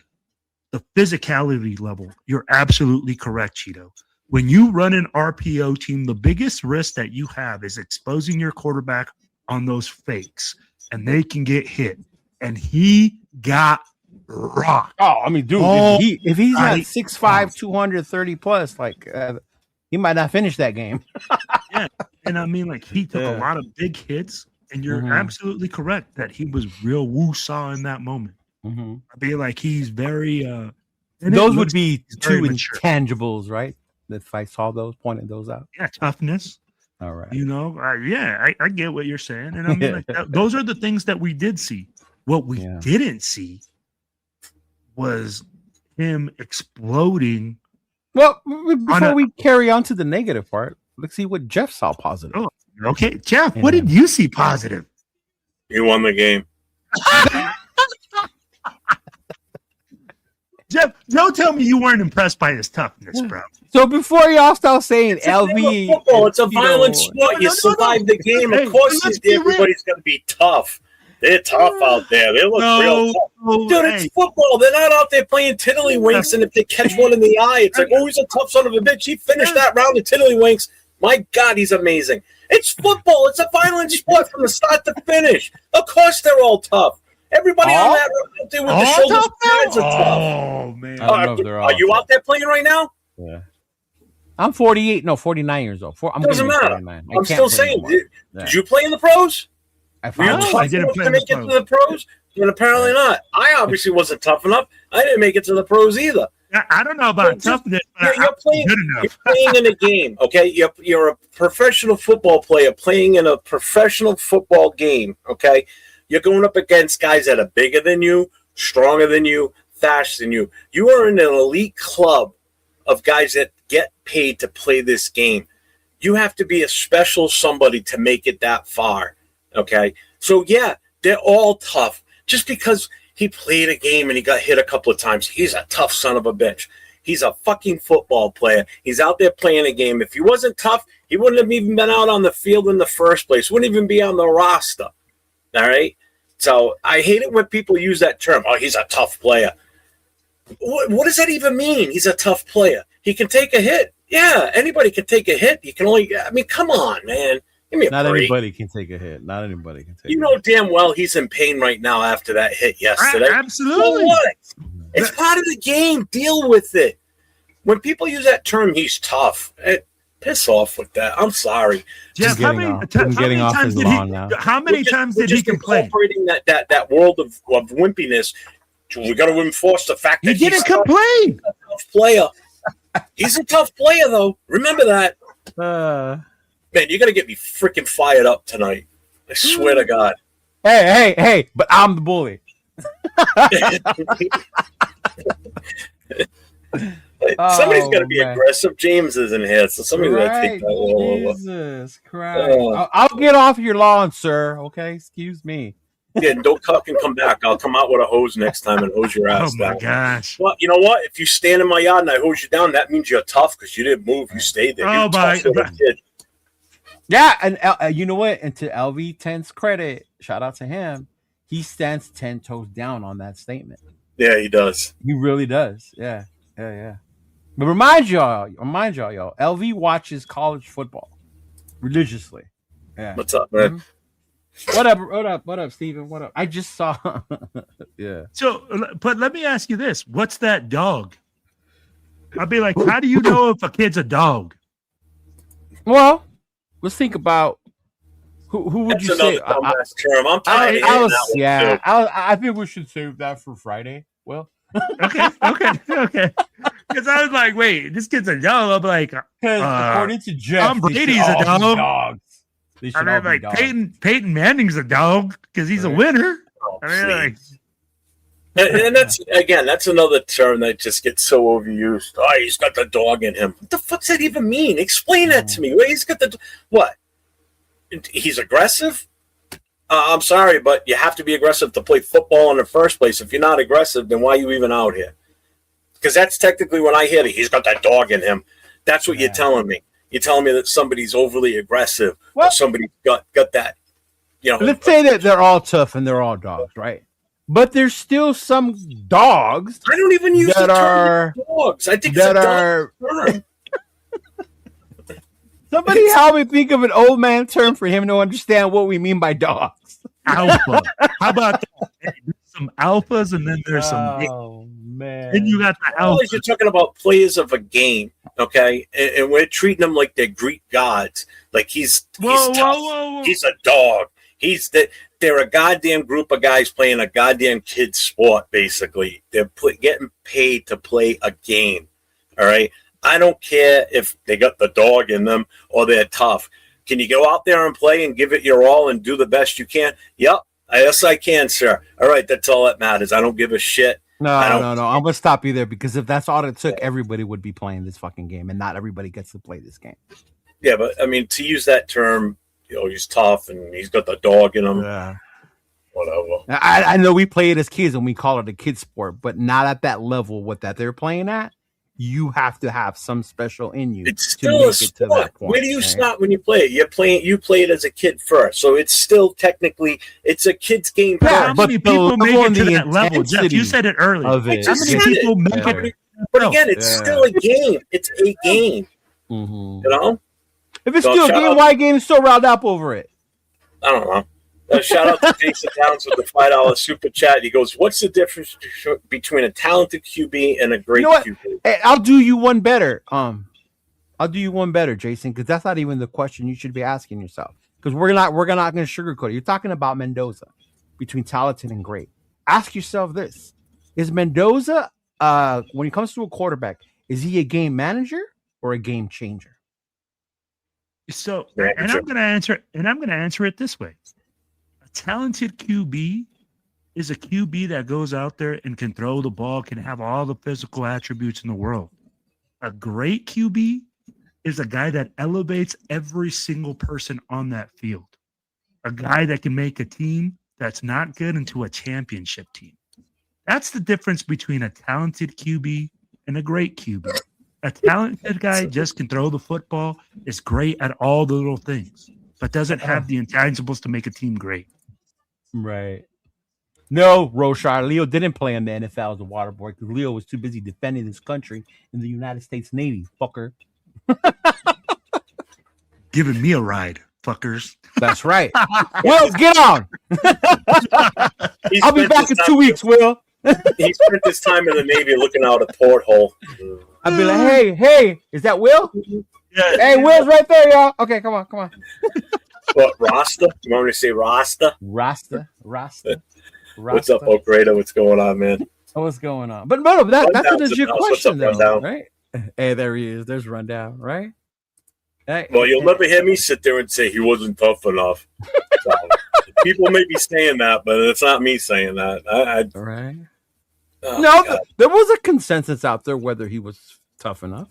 the physicality level, you're absolutely correct, Cheeto. When you run an RPO team, the biggest risk that you have is exposing your quarterback on those fakes, and they can get hit. And he got rocked. Oh, I mean, dude, if he's at 6'5", 230 plus, he might not finish that game. Yeah, and I mean, like, he took a lot of big hits, and you're absolutely correct that he was real woo-saw in that moment. I feel like he's very those would be two intangibles, right? If I saw those, pointed those out. Yeah, toughness. All right. You know, I get what you're saying. And I mean, like, those are the things that we did see. What we didn't see was him exploding. Well, before we carry on to the negative part, let's see what Jeff saw positive. Oh, okay. Jeff, what did you see positive? He won the game. Jeff, don't tell me you weren't impressed by his toughness, bro. So before y'all start saying LV, football, it's a violent sport. You survive the game. Of course, everybody's going to be tough. They're tough out there. They look real tough. Dude, it's football. They're not out there playing tiddlywinks, and if they catch one in the eye, it's like, oh, he's a tough son of a bitch. He finished that round of tiddlywinks. My God, he's amazing. It's football. It's a violent sport from the start to finish. Of course, they're all tough. Everybody on that road there with the shoulder pads are tough. Oh, man. Are you out there playing right now? Yeah. I'm 49 years old. Doesn't matter. I'm still saying, did you play in the pros? I didn't play to make it to the pros, but apparently not. I obviously wasn't tough enough. I didn't make it to the pros either. I don't know about toughness, but you're playing in a game, okay? You're a professional football player playing in a professional football game, okay? You're going up against guys that are bigger than you, stronger than you, faster than you. You are in an elite club of guys that get paid to play this game. You have to be a special somebody to make it that far, okay? So, yeah, they're all tough. Just because he played a game and he got hit a couple of times, he's a tough son of a bitch. He's a fucking football player. He's out there playing a game. If he wasn't tough, he wouldn't have even been out on the field in the first place. Wouldn't even be on the roster, all right? So I hate it when people use that term. Oh, he's a tough player. What does that even mean? He's a tough player. He can take a hit. Yeah, anybody can take a hit. You can only, I mean, come on, man. Give me a break. Anybody can take a hit. Not anybody can take a hit. You know damn well he's in pain right now after that hit yesterday. Absolutely. Well, what? It's part of the game. Deal with it. When people use that term, he's tough. Piss off with that. I'm sorry. Jeff, how many times did he complain? Incorporating that world of wimpiness. We got to enforce the fact that he didn't complain. A tough player. He's a tough player, though. Remember that. Man, you're gonna get me freaking fired up tonight. I swear to God. Hey! But I'm the bully. Somebody's got to be aggressive. James isn't here, so somebody's got to take that all over. Jesus Christ! I'll get off your lawn, sir. Okay, excuse me. Yeah, don't cuck and come back. I'll come out with a hose next time and hose your ass down. Oh my gosh! Well, you know what? If you stand in my yard and I hose you down, that means you're tough because you didn't move. You stayed there. Oh my! Yeah, and you know what? And to LV 10's credit, shout out to him. He stands 10 toes down on that statement. Yeah, he does. He really does. Yeah. But remind y'all, y'all, LV watches college football religiously. Yeah. What's up, man? What up, Steven? What up? I just saw. Yeah. So, but let me ask you this: what's that dog? I'd be like, how do you know if a kid's a dog? Well, let's think about who would you say? Term. I'm tired I think we should save that for Friday. Well, okay. Because I was like, wait, this kid's a dog. I'm like, according to Jeff, Tom Brady's a dog. Dogs. I mean, like Peyton Manning's a dog because he's a winner. And that's another term that just gets so overused. Oh, he's got the dog in him. What the fuck's that even mean? Explain that to me. He's got what? He's aggressive? I'm sorry, but you have to be aggressive to play football in the first place. If you're not aggressive, then why are you even out here? Because that's technically when I hear that he's got that dog in him. That's what you're telling me. You're telling me that somebody's overly aggressive. Or somebody's got that. You know. Let's say that they're all tough and they're all dogs, right? But there's still some dogs. I don't even use the term dogs. I think that are. Somebody help me think of an old man term for him to understand what we mean by dogs. Alpha. How about that? Hey, there's some alphas and then there's some. Oh man! Then you got the alphas. You're talking about players of a game, okay? And we're treating them like they're Greek gods. Like he's tough. He's a dog. They're a goddamn group of guys playing a goddamn kid sport, basically. They're getting paid to play a game, all right? I don't care if they got the dog in them or they're tough. Can you go out there and play and give it your all and do the best you can? Yep. Yes, I can, sir. All right, that's all that matters. I don't give a shit. No. I'm going to stop you there because if that's all it took, everybody would be playing this fucking game, and not everybody gets to play this game. Yeah, but, I mean, to use that term, he's tough and he's got the dog in him. Yeah. Whatever. I know we play it as kids and we call it a kid sport, but not at that level what that they're playing at. You have to have some special in you. It's still a sport. Where do you start when you play it? You play it as a kid first, so it's still technically it's a kid's game. Yeah, how many people make it to that level? Jeff, you said it earlier. How many people make it? But again, it's still a game. It's a game. Mm-hmm. You know. If it's still a game, why game so riled up over it? I don't know. Shout out to Jason Downs with the $5 super chat. He goes, "What's the difference between a talented QB and a great QB?" Hey, I'll do you one better. I'll do you one better, Jason, because that's not even the question you should be asking yourself. Because we're not going to sugarcoat it. You're talking about Mendoza between talented and great. Ask yourself this: is Mendoza, when it comes to a quarterback, is he a game manager or a game changer? So, and I'm going to answer it this way. Talented QB is a QB that goes out there and can throw the ball, can have all the physical attributes in the world. A great QB is a guy that elevates every single person on that field. A guy that can make a team that's not good into a championship team. That's the difference between a talented QB and a great QB. A talented guy just can throw the football, is great at all the little things, but doesn't have the intangibles to make a team great. Right. No, Roshar. Leo didn't play in the NFL as a water boy because Leo was too busy defending his country in the United States Navy, fucker. Giving me a ride, fuckers. That's right. Will, get on. I'll be back in 2 weeks, Will. He spent his time in the Navy looking out a porthole. I'll be like, hey, is that Will? Yeah. Hey, Will's right there, y'all. Okay, come on. What, Rasta? You want me to say Rasta? Rasta. What's up, Oak Raider? What's going on, man? What's going on? But no, that's a legit question, though, right? Hey, there he is. There's Rundown, right? Hey, well, you'll never hear me sit there and say he wasn't tough enough. So, people may be saying that, but it's not me saying that. Right. Oh, there was a consensus out there whether he was tough enough.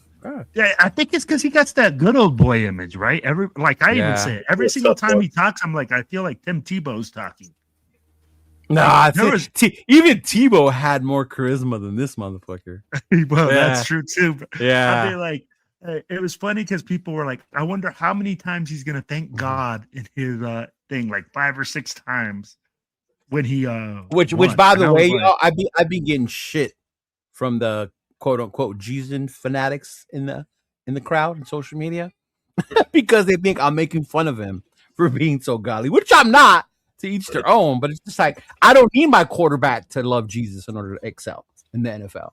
Yeah, I think it's because he gets that good old boy image, right? Even say it. Every single time he talks, I'm like, I feel like Tim Tebow's talking. Nah, even Tebow had more charisma than this motherfucker. Well, that's true too. Yeah, I mean, like, it was funny because people were like, I wonder how many times he's gonna thank God in his thing, like 5 or 6 times when he which by the way, like, I've been getting shit from the quote unquote Jesus fanatics in the crowd and social media because they think I'm making fun of him for being so godly, which I'm not. To each their own, but it's just like I don't need my quarterback to love Jesus in order to excel in the NFL.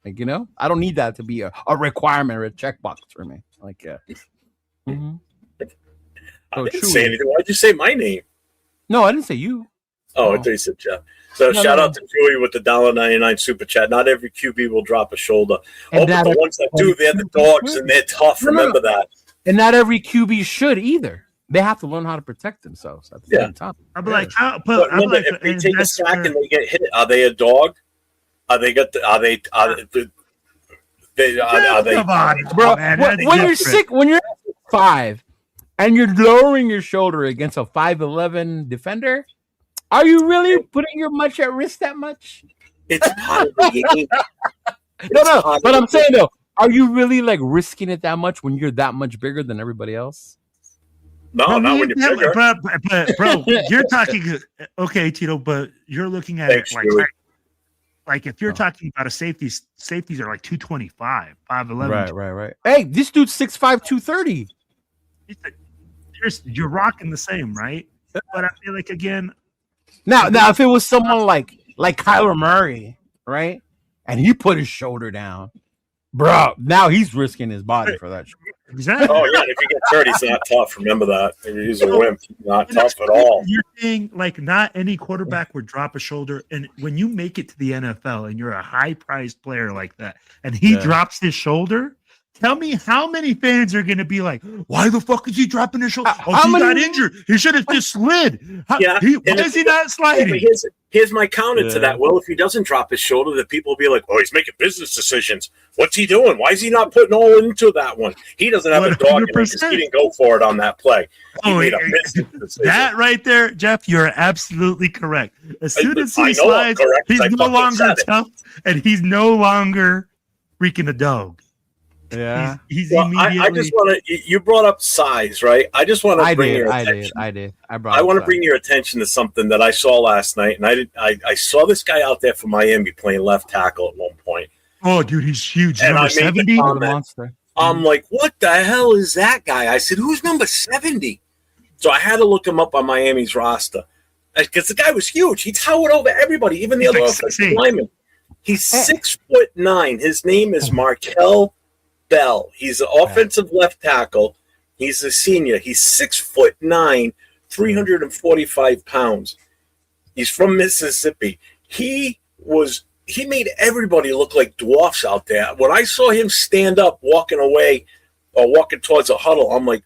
Like, I don't need that to be a requirement or a checkbox for me. Like, mm-hmm. I didn't say anything. Why'd you say my name? No, I didn't say you. Oh, I thought you said Jeff. So shout out to Joey with the $1.99 super chat. Not every QB will drop a shoulder. But the ones that do, they're the dogs and they're tough. Remember that. And not every QB should either. They have to learn how to protect themselves at the same time. I'd be like, if they take a sack and they get hit, are they a dog? Are they? Come on, bro. When you're sick, when you're 5 and you're lowering your shoulder against a 5'11" defender, are you really putting your much at risk that much? It's part of the game. No. But I'm saying, though, are you really like risking it that much when you're that much bigger than everybody else? No, Bro, not when you're bigger. but bro, you're talking okay, Tito, but you're looking at Thanks, it Stewie. like if you're talking about a safeties are like 225, 5'11. Right. Hey, this dude's 6'5", 230. You're rocking the same, right? But I feel like again, Now, if it was someone like Kyler Murray, right, and he put his shoulder down, bro, now he's risking his body for that. exactly. Oh yeah, if he gets hurt, he's not tough. Remember that. He's a wimp. He's not tough at all. You're saying like not any quarterback would drop a shoulder, and when you make it to the NFL and you're a high-priced player like that, and he drops his shoulder, tell me how many fans are going to be like, "Why the fuck is he dropping his shoulder? Oh, he got injured. He should have just slid. Why is he not sliding?" Here's my counter to that. Well, if he doesn't drop his shoulder, the people will be like, "Oh, he's making business decisions. What's he doing? Why is he not putting all into that one? He doesn't have a dog in it. He didn't go for it on that play. He made a business decision." That right there, Jeff, you're absolutely correct. As soon as he slides, he's no longer tough, and he's no longer freaking a dog. Yeah, he's well, immediately. I just want to. You brought up size, right? I just want to bring your attention. I did. I want to bring your attention to something that I saw last night, and I saw this guy out there for Miami playing left tackle at one point. Oh, dude, he's huge. And number 70. I'm like, what the hell is that guy? I said, who's number 70? So I had to look him up on Miami's roster because the guy was huge. He towered over everybody, even the other offensive linemen. He's 6'9". His name is Markel Bell. He's an offensive left tackle. He's a senior. He's 6'9", 345 pounds. He's from Mississippi. He made everybody look like dwarfs out there. When I saw him stand up, walking away or walking towards a huddle, I'm like,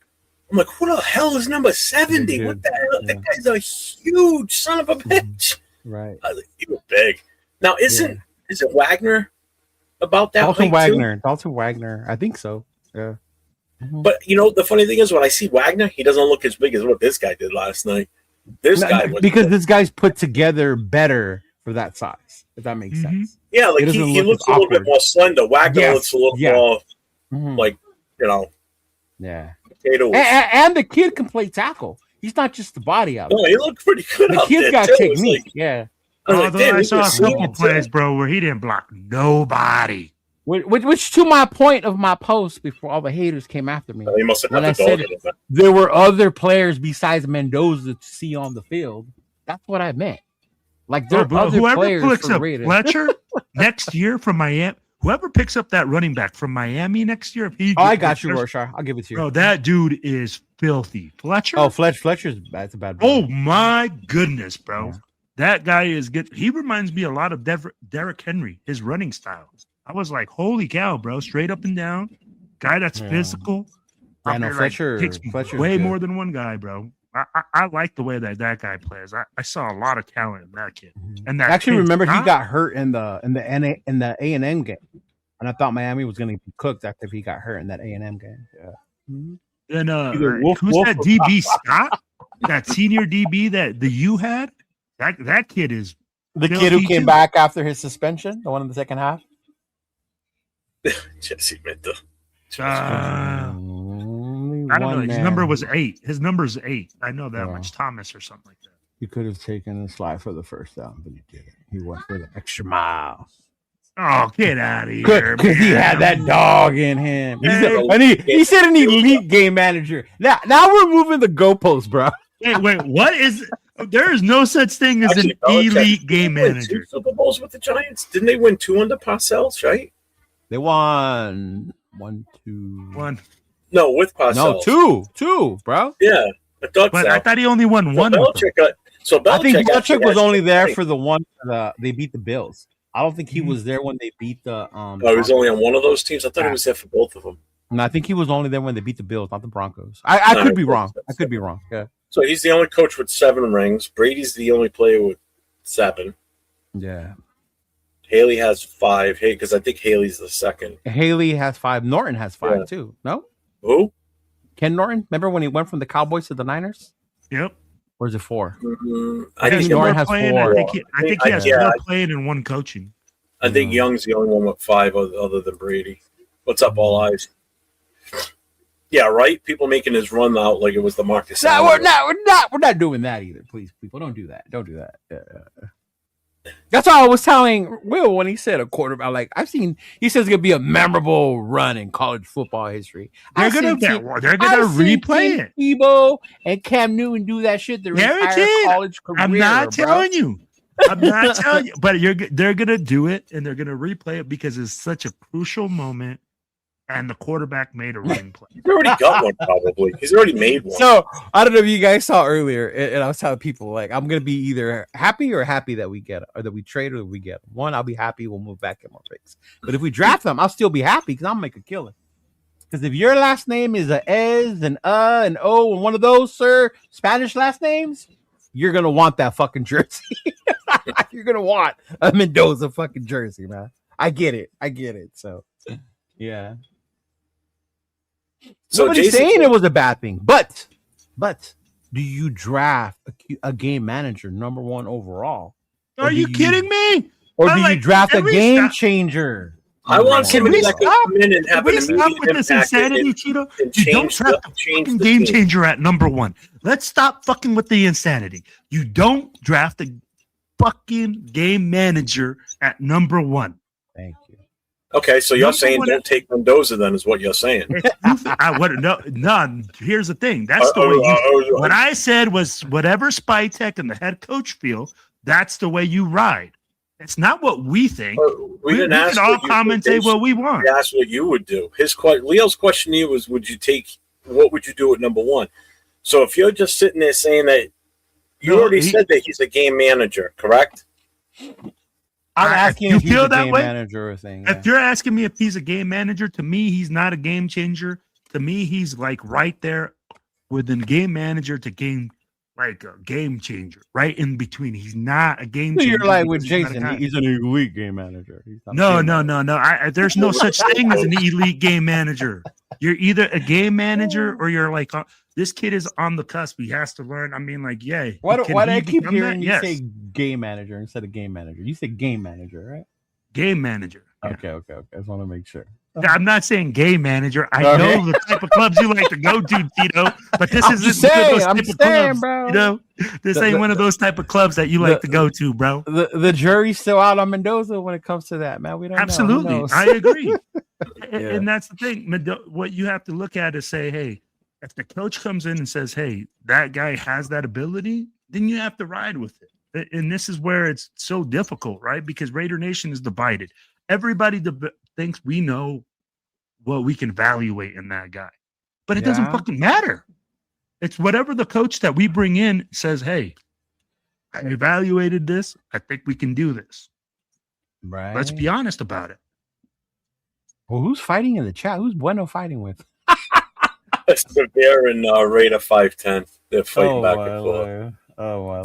who the hell is number 70? Dude, what the hell? Yeah. That guy's a huge son of a bitch. Right. He was big. Now, is it Wagner about that? Dalton Wagner. I think so. Yeah. But, the funny thing is when I see Wagner, he doesn't look as big as what this guy did last night. This guy's put together better for that size, if that makes sense. Yeah, like he looks a little bit more slender. Wagner looks a little more like, Yeah. Potatoes. And the kid can play tackle. He's not just the body out there. No, he looked pretty good. The kid's got technique. Yeah. I saw a couple plays, bro, where he didn't block nobody. Which to my point of my post before all the haters came after me. He must have when I said there were other players besides Mendoza to see on the field, that's what I meant. Like there are other players picks for up Raiders. Fletcher next year from Miami. Whoever picks up that running back from Miami next year, I got you, Rorschach. I'll give it to you. Bro, that dude is filthy. Fletcher. Oh, Fletcher's that's a bad boy. Oh my goodness, bro. Yeah. That guy is good. He reminds me a lot of Derrick Henry, his running style. I was like, holy cow, bro. Straight up and down. Guy that's physical. I know Fletcher way more than one guy, bro. I like the way that guy plays. I saw a lot of talent in that kid. And that actually remember he got hurt in the A&M game, and I thought Miami was going to be cooked after he got hurt in that A&M game. Yeah. Then who's that DB Scott? That senior DB that the U had? That kid is the kid who came back after his suspension, the one in the second half. Jesse Minter. I don't know. His number was 8. His number's 8. I know that much. Thomas or something like that. He could have taken a slide for the first down, but he didn't. He went for the extra mile. Oh, get out of here! Because he had that dog in him. He said an elite game manager. Now we're moving the goalposts, bro. Wait, what is? There is no such thing as an elite game manager. 2 Super Bowls with the Giants. Didn't they win 2 under Parcells? Right? They won 1, 2, 1. No, with Parcells. No, 2, bro. Yeah, I thought he only won 1. I think Belichick was only there for the one they beat the Bills. I don't think he was there when they beat the. He was only on one of those teams. I thought he was there for both of them. No, I think he was only there when they beat the Bills, not the Broncos. I could be wrong. I could be wrong. Yeah. So he's the only coach with 7 rings. Brady's the only player with 7. Yeah. Haley has 5. Hey, because I think Haley's the second. Haley has 5. Norton has 5 too. No. Who? Ken Norton. Remember when he went from the Cowboys to the Niners? Yep. Or is it 4? I think Norton has 4. I think he has 4 playing and 1 coaching. I think Young's the only one with 5 other than Brady. What's up, All Eyes? Yeah, right. People making his run out like it was the Marcus. No, we're not doing that either. Please, people, don't do that. Don't do that. That's all I was telling Will when he said a quarterback. Like he says it's gonna be a memorable run in college football history. They're gonna replay it. Tebow and Cam Newton do that shit their entire college career. I'm not telling you, but they're gonna do it and they're gonna replay it because it's such a crucial moment. And the quarterback made a running play. He's already got one, probably. He's already made one. So I don't know if you guys saw earlier, and I was telling people like I'm gonna be either happy that we get it, or that we trade or that we get them. One, I'll be happy. We'll move back in more picks. But if we draft them, I'll still be happy because I'll make a killing. Because if your last name is a Ez and an O and one of those, sir, Spanish last names, you're gonna want that fucking jersey. You're gonna want a Mendoza fucking jersey, man. I get it. So yeah. So nobody's saying it was a bad thing, but do you draft a game manager number 1 overall? Are you kidding me? Or do you draft a game changer? I want somebody that can come in and have an immediate with this insanity, Cheeto. You don't draft a fucking game changer at number 1. Let's stop fucking with the insanity. You don't draft a fucking game manager at number 1. Thank you. Okay, so you're saying don't take Mendoza then is what you're saying. Here's the thing. That's the way what I said was whatever Spytek and the head coach feel, that's the way you ride. It's not what we think. We didn't ask can all commentate what we want. We asked what you would do. Leo's question to you was, what would you do at number 1? So if you're just sitting there saying that you already said that he's a game manager, correct? I'm asking you if he's feel a that game way? manager or thing. If you're asking me if he's a game manager, to me, he's not a game changer. To me, he's like right there within game manager to game, like a game changer, right in between. He's not a game changer. You're like with Jason, he's an elite game manager. No. There's no such thing as an elite game manager. You're either a game manager or you're like, this kid is on the cusp. He has to learn. I mean, like, yay. Why do I keep hearing you say game manager instead of game manager? You say game manager, right? Game manager. Okay. I just want to make sure. I'm not saying game manager. I know the type of clubs you like to go to, Tito, but this isn't I'm those type of clubs, bro. You know, this ain't one of those type of clubs that you like to go to, bro. The jury's still out on Mendoza when it comes to that, man. We don't absolutely. Know. I agree, and that's the thing. What you have to look at is say, hey, if the coach comes in and says, hey, that guy has that ability, then you have to ride with it. And this is where it's so difficult, right? Because Raider Nation is divided. Everybody thinks we know what we can evaluate in that guy, but it doesn't fucking matter. It's whatever the coach that we bring in says, hey, I evaluated this. I think we can do this. Right. Let's be honest about it. Well, who's fighting in the chat? Who's Bueno fighting with? They're in Raider 510. They're fighting back and forth.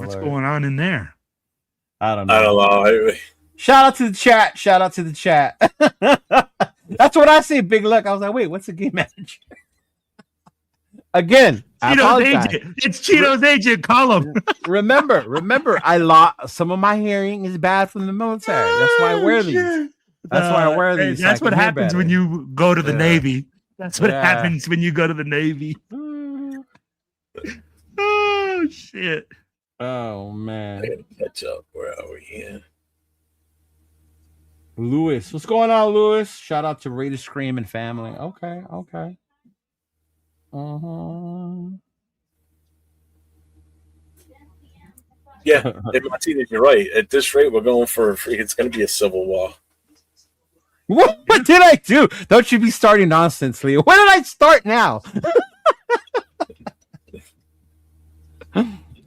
What's going on in there? I don't know. Shout out to the chat. That's what I say, Big Luck. I was like, wait, what's the game manager? Again, Cheeto's agent. It's Cheeto's agent. Call him. remember, I lost some of my hearing is bad from the military. That's why I wear these. That's why I wear these. That's what happens when you go to the Navy. That's what happens when you go to the Navy. Oh shit. Oh man. I gotta catch up. Where are we here? Lewis. What's going on, Lewis? Shout out to Raider Scream and family. Okay. Yeah, Martinez, you're right. At this rate, we're going for it's going to be a civil war. What did I do? Don't you be starting nonsense, Leo. When did I start now?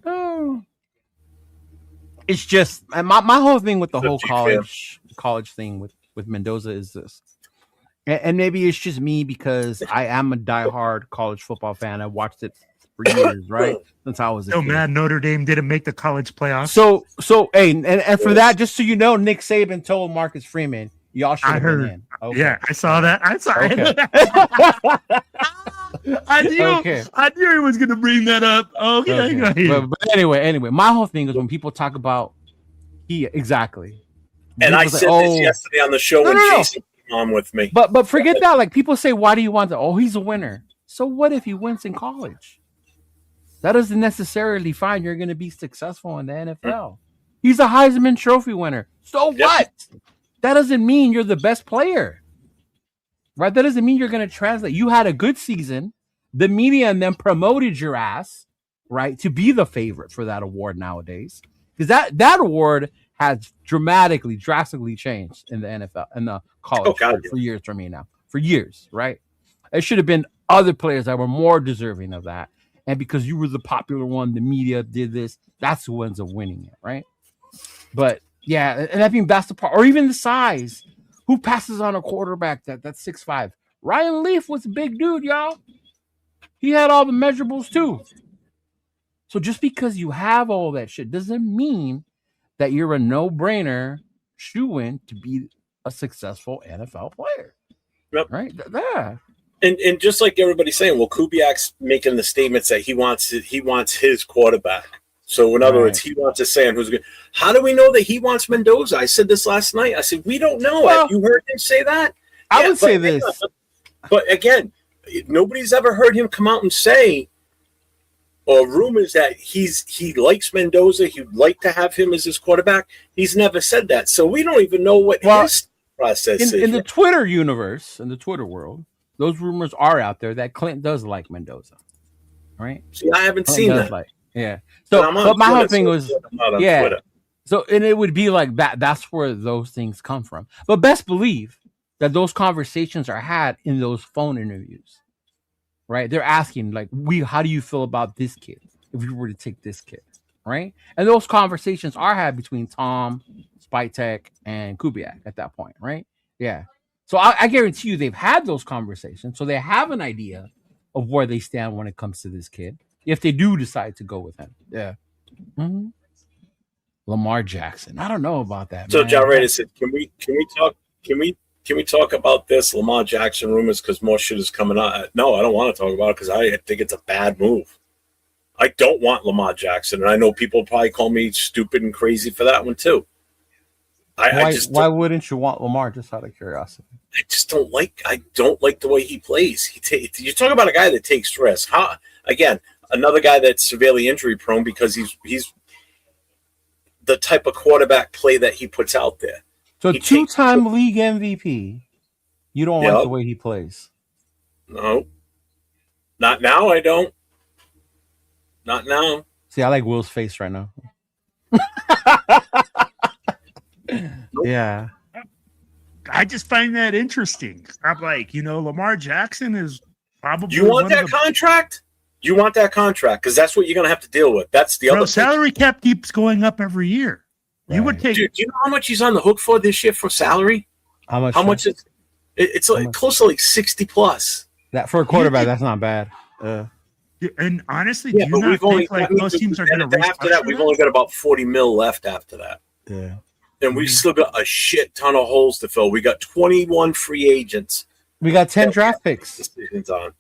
Oh. It's just my whole thing with the whole college thing with Mendoza is this. And maybe it's just me because I am a diehard college football fan. I watched it for years, right? Since I was a kid. Mad Notre Dame didn't make the college playoffs. So hey, and for that, just so you know, Nick Saban told Marcus Freeman, y'all should have been in. Okay. Yeah, I saw that. I saw it. I knew he was going to bring that up. Okay. But anyway, my whole thing is when people talk about exactly. And I said this yesterday on the show when Jason came on with me. But forget that. Like people say, why do you want to? Oh, he's a winner. So what if he wins in college? That doesn't necessarily mean you're going to be successful in the NFL. He's a Heisman Trophy winner. So what? That doesn't mean you're the best player, right? That doesn't mean you're going to translate. You had a good season. The media and them promoted your ass, right, to be the favorite for that award nowadays, because that award has drastically changed in the NFL and the college for years for me now. For years, right? It should have been other players that were more deserving of that. And because you were the popular one, the media did this. That's who ends up winning it, right? But yeah, and I think that's the part. Or even the size. Who passes on a quarterback that's 6'5"? Ryan Leaf was a big dude, y'all. He had all the measurables too. So just because you have all that shit doesn't mean that you're a no-brainer shoo-in to be a successful NFL player. Yep. Right? Yeah. And just like everybody's saying, well, Kubiak's making the statements that he wants his quarterback. So in other words, he wants to say on who's good. How do we know that he wants Mendoza? I said this last night. I said, we don't know. Well, have you heard him say that? I would say this. But again, nobody's ever heard him come out and say, or rumors that he likes Mendoza. He'd like to have him as his quarterback. He's never said that. So we don't even know what his process is. In the Twitter universe, in the Twitter world, those rumors are out there that Clint does like Mendoza, right? See, I haven't seen that. So, but my whole thing was, Twitter. So, and it would be like that. That's where those things come from. But best believe that those conversations are had in those phone interviews, right? They're asking like, how do you feel about this kid? If you were to take this kid, right? And those conversations are had between Tom, Spytek, and Kubiak at that point, right? Yeah. So I guarantee you they've had those conversations. So they have an idea of where they stand when it comes to this kid, if they do decide to go with him. Yeah. Mm-hmm. Lamar Jackson. I don't know about that. So man. John Raider said, can we talk about this Lamar Jackson rumors because more shit is coming out? No, I don't want to talk about it because I think it's a bad move. I don't want Lamar Jackson, and I know people probably call me stupid and crazy for that one too. Why wouldn't you want Lamar? Just out of curiosity. I don't like the way he plays. You talk about a guy that takes risks. Another guy that's severely injury prone because he's the type of quarterback play that he puts out there. So two-time league MVP. You don't like the way he plays? No. Not now, I don't. Not now. See, I like Will's face right now. Yeah. I just find that interesting. I'm like, Lamar Jackson is probably. You want that contract? You want that contract because that's what you're going to have to deal with. That's the other salary cap keeps going up every year. Right. You would take. Dude, do you know how much he's on the hook for this year for salary? How much? How much is it's like close to like 60 plus. That for a quarterback, that's not bad. And honestly, do you not think like most teams are going to after that? We've only got about 40 mil left after that. Yeah. And we've still got a shit ton of holes to fill. We got 21 free agents. We got 10 draft picks. Decisions on.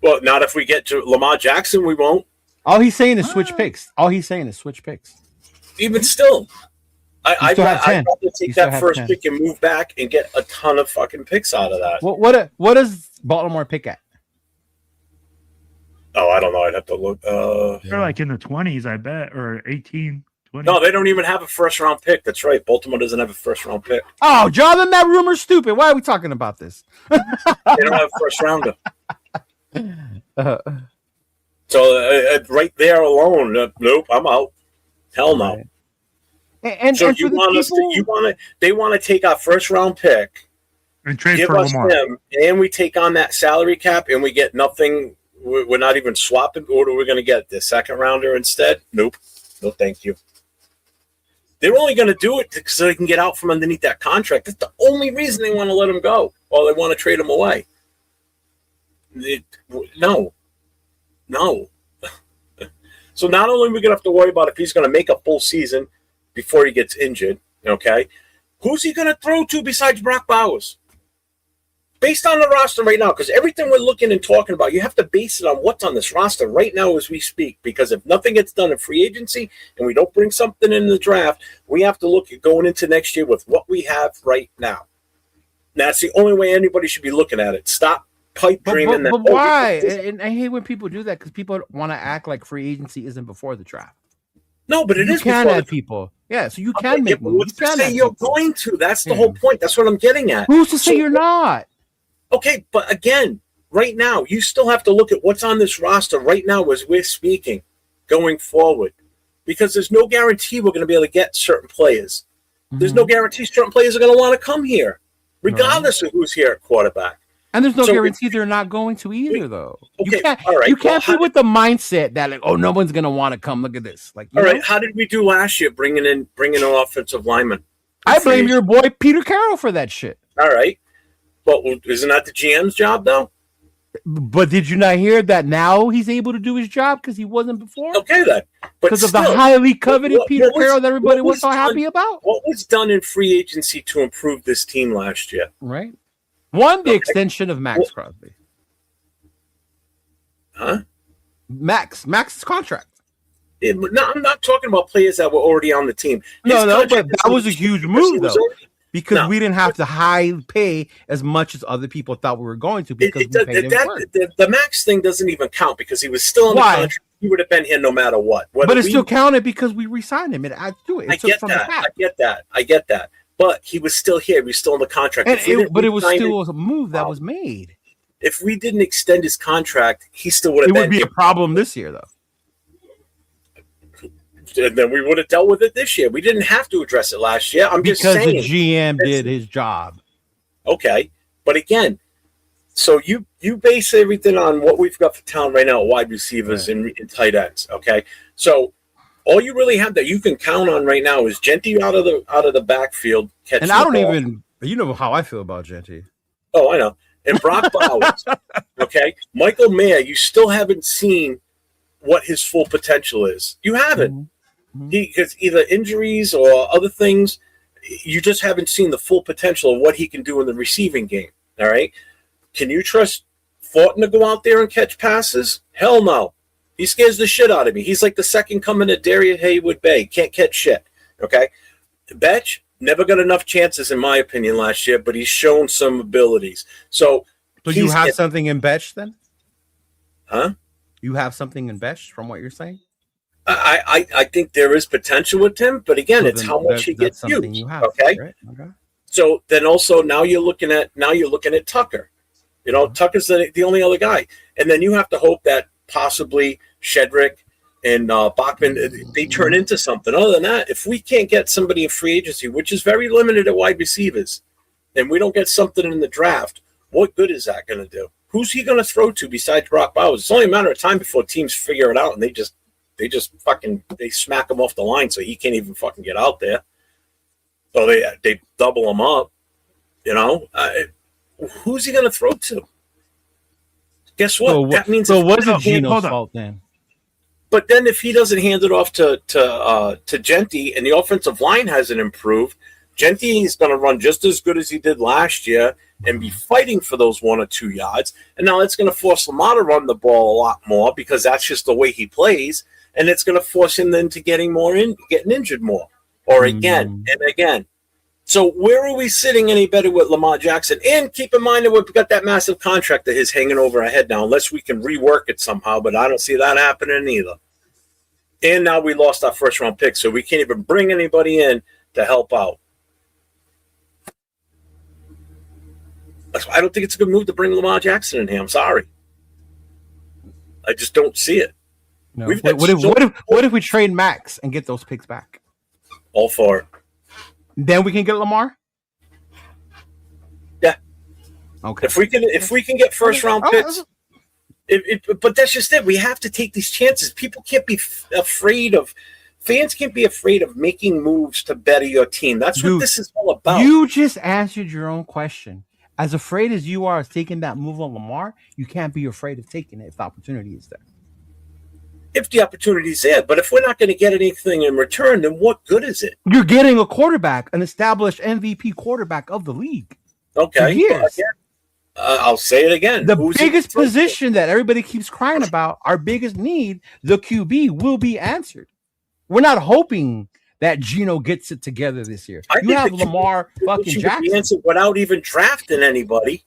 Well, not if we get to Lamar Jackson, we won't. All he's saying is switch picks. Even still, I'd rather take that first 10. pick and move back and get a ton of fucking picks out of that. What does Baltimore pick at? Oh, I don't know. I'd have to look. They're like in the 20s, I bet, or 18. 20. No, they don't even have a first-round pick. That's right. Baltimore doesn't have a first-round pick. Oh, John, then that rumor's stupid. Why are we talking about this? They don't have a first-rounder. So right there alone, nope, I'm out. Hell no. And so and you want they want to take our first-round pick and trade give for us Lamar. him, and we take on that salary cap, and we get nothing. We're not even swapping. What are we going to get? The second rounder instead? Nope. No, thank you. They're only going to do it so they can get out from underneath that contract. That's the only reason they want to let him go, or they want to trade him away. No. So not only are we going to have to worry about if he's going to make a full season before he gets injured, okay, who's he going to throw to besides Brock Bowers? Based on the roster right now, because everything we're looking and talking about, you have to base it on what's on this roster right now as we speak. Because if nothing gets done in free agency and we don't bring something in the draft, we have to look at going into next year with what we have right now. That's the only way anybody should be looking at it. Stop pipe dreaming. But why? And I hate when people do that because people want to act like free agency isn't before the draft. No, but it you is. Can add people. Yeah, so you can make moves. You say you're going to. That's the whole point. That's what I'm getting at. Who's to say you're not? Okay, but again, right now, you still have to look at what's on this roster right now as we're speaking, going forward, because there's no guarantee we're going to be able to get certain players. There's no guarantee certain players are going to want to come here, regardless of who's here at quarterback. And there's no guarantee they're not going to either, though. Okay, you can't be with the mindset that, like, oh, no one's going to want to come. Look at this. Like, all right, how did we do last year bringing an offensive lineman? I blame your boy Peter Carroll for that shit. All right. But isn't that the GM's job, though? But did you not hear that now he's able to do his job because he wasn't before? Okay, then. Because of the highly coveted Peter Carroll that everybody was so happy about? What was done in free agency to improve this team last year? Right. One, the extension of Max Crosby. Huh? Max's contract. No, I'm not talking about players that were already on the team. No, but that was a huge move, though. Because we didn't have to high pay as much as other people thought we were going to because we paid him the Max thing doesn't even count because he was still in the contract. He would have been here no matter what. But it still counted because we re-signed him. It adds to it. I get that. But he was still here. He was still in the contract. But it was still a move that was made. If we didn't extend his contract, he still would have been. It would be a problem this year, though. And then we would have dealt with it this year. We didn't have to address it last year. I'm just saying. Because the GM did his job. Okay. But again, so you base everything on what we've got for talent right now, wide receivers and tight ends. Okay. So all you really have that you can count on right now is Genty out of the backfield. And I don't even, you know how I feel about Genty. Oh, I know. And Brock Bowers. Okay. Michael Mayer, you still haven't seen what his full potential is. You haven't. Because either injuries or other things, you just haven't seen the full potential of what he can do in the receiving game. All right. Can you trust Fortin to go out there and catch passes? Hell no. He scares the shit out of me. He's like the second coming of Darius Haywood Bay. Can't catch shit. Okay. Betch never got enough chances, in my opinion, last year, but he's shown some abilities. So you have something in Betch then? Huh? You have something in Betch from what you're saying? I think there is potential with him, but again, it's how much he gets used. Okay? Right? Okay. So then also now you're looking at Tucker. You know, Tucker's the only other guy, and then you have to hope that possibly Shedrick and Bachman they turn into something. Other than that, if we can't get somebody in free agency, which is very limited at wide receivers, and we don't get something in the draft, what good is that going to do? Who's he going to throw to besides Brock Bowers? It's only a matter of time before teams figure it out, and they just smack him off the line so he can't even fucking get out there. So they double him up, you know. Who's he going to throw to? Guess what? That means wasn't Gino's fault then. But then if he doesn't hand it off to Genty and the offensive line hasn't improved, Genty is going to run just as good as he did last year and be fighting for those 1 or 2 yards. And now it's going to force Lamar to run the ball a lot more because that's just the way he plays. And it's going to force him then to getting injured more or again and again. So where are we sitting any better with Lamar Jackson? And keep in mind that we've got that massive contract that is hanging over our head now, unless we can rework it somehow. But I don't see that happening either. And now we lost our first-round pick, so we can't even bring anybody in to help out. That's why I don't think it's a good move to bring Lamar Jackson in here. I'm sorry. I just don't see it. No. What if we trade Max and get those picks back? All for it. Then we can get Lamar? Yeah. Okay. If we can get first round picks, but that's just it. We have to take these chances. People can't be fans can't be afraid of making moves to better your team. That's what this is all about. You just answered your own question. As afraid as you are of taking that move on Lamar, you can't be afraid of taking it if the opportunity is there. If the opportunity is there, but if we're not going to get anything in return, then what good is it? You're getting a quarterback, an established MVP quarterback of the league. Okay. I'll say it again. The biggest position that everybody keeps crying about, our biggest need, the QB, will be answered. We're not hoping that Gino gets it together this year. You have Lamar fucking Jackson. Without even drafting anybody.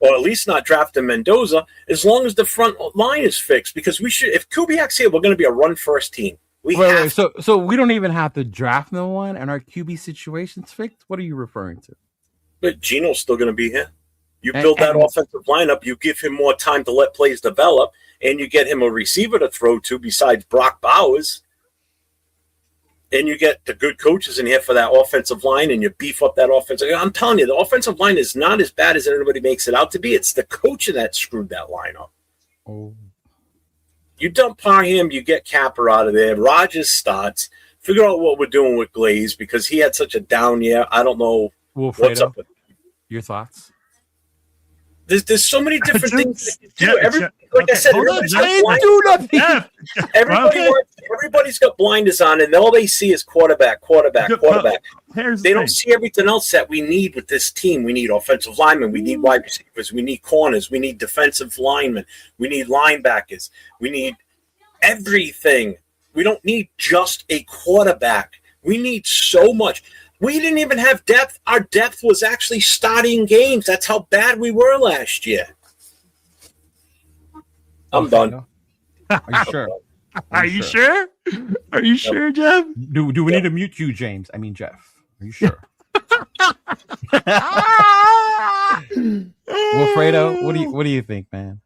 or at least not drafting Mendoza, as long as the front line is fixed. Because we should, if Kubiak's here, we're going to be a run-first team. So we don't even have to draft no one, and our QB situation's fixed? What are you referring to? But Gino's still going to be here. You build that offensive lineup, you give him more time to let plays develop, and you get him a receiver to throw to besides Brock Bowers. And you get the good coaches in here for that offensive line, and you beef up that offensive. I'm telling you, the offensive line is not as bad as everybody makes it out to be. It's the coaching that screwed that line up. Oh. You dump Parham, you get Capper out of there. Rogers starts. Figure out what we're doing with Glaze because he had such a down year. I don't know what's up with him. Your thoughts? There's so many different things. I said, everybody's got blinders on, and all they see is quarterback. They don't see everything else that we need with this team. We need offensive linemen. We need wide receivers. We need corners. We need defensive linemen. We need linebackers. We need everything. We don't need just a quarterback. We need so much. We didn't even have depth. Our depth was actually starting games. That's how bad we were last year. I'm done. Are you sure? Are you sure? Are you sure, Jeff? Do we need to mute you, James? I mean, Jeff. Are you sure? Wilfredo, what do you think, man?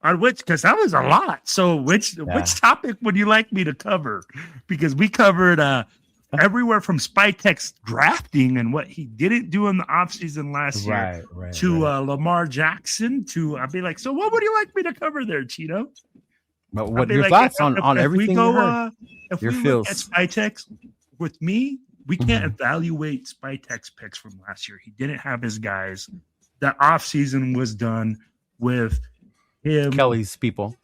On which, because that was a lot. So which topic would you like me to cover? Because we covered everywhere from Spytek's drafting and what he didn't do in the offseason last year to Lamar Jackson to I'd be like, so what would you like me to cover there, Cheeto? But what your thoughts on everything you heard? If we look at Spytek's, with me, we can't evaluate Spytek's picks from last year. He didn't have his guys. That offseason was done with him. Kelly's people.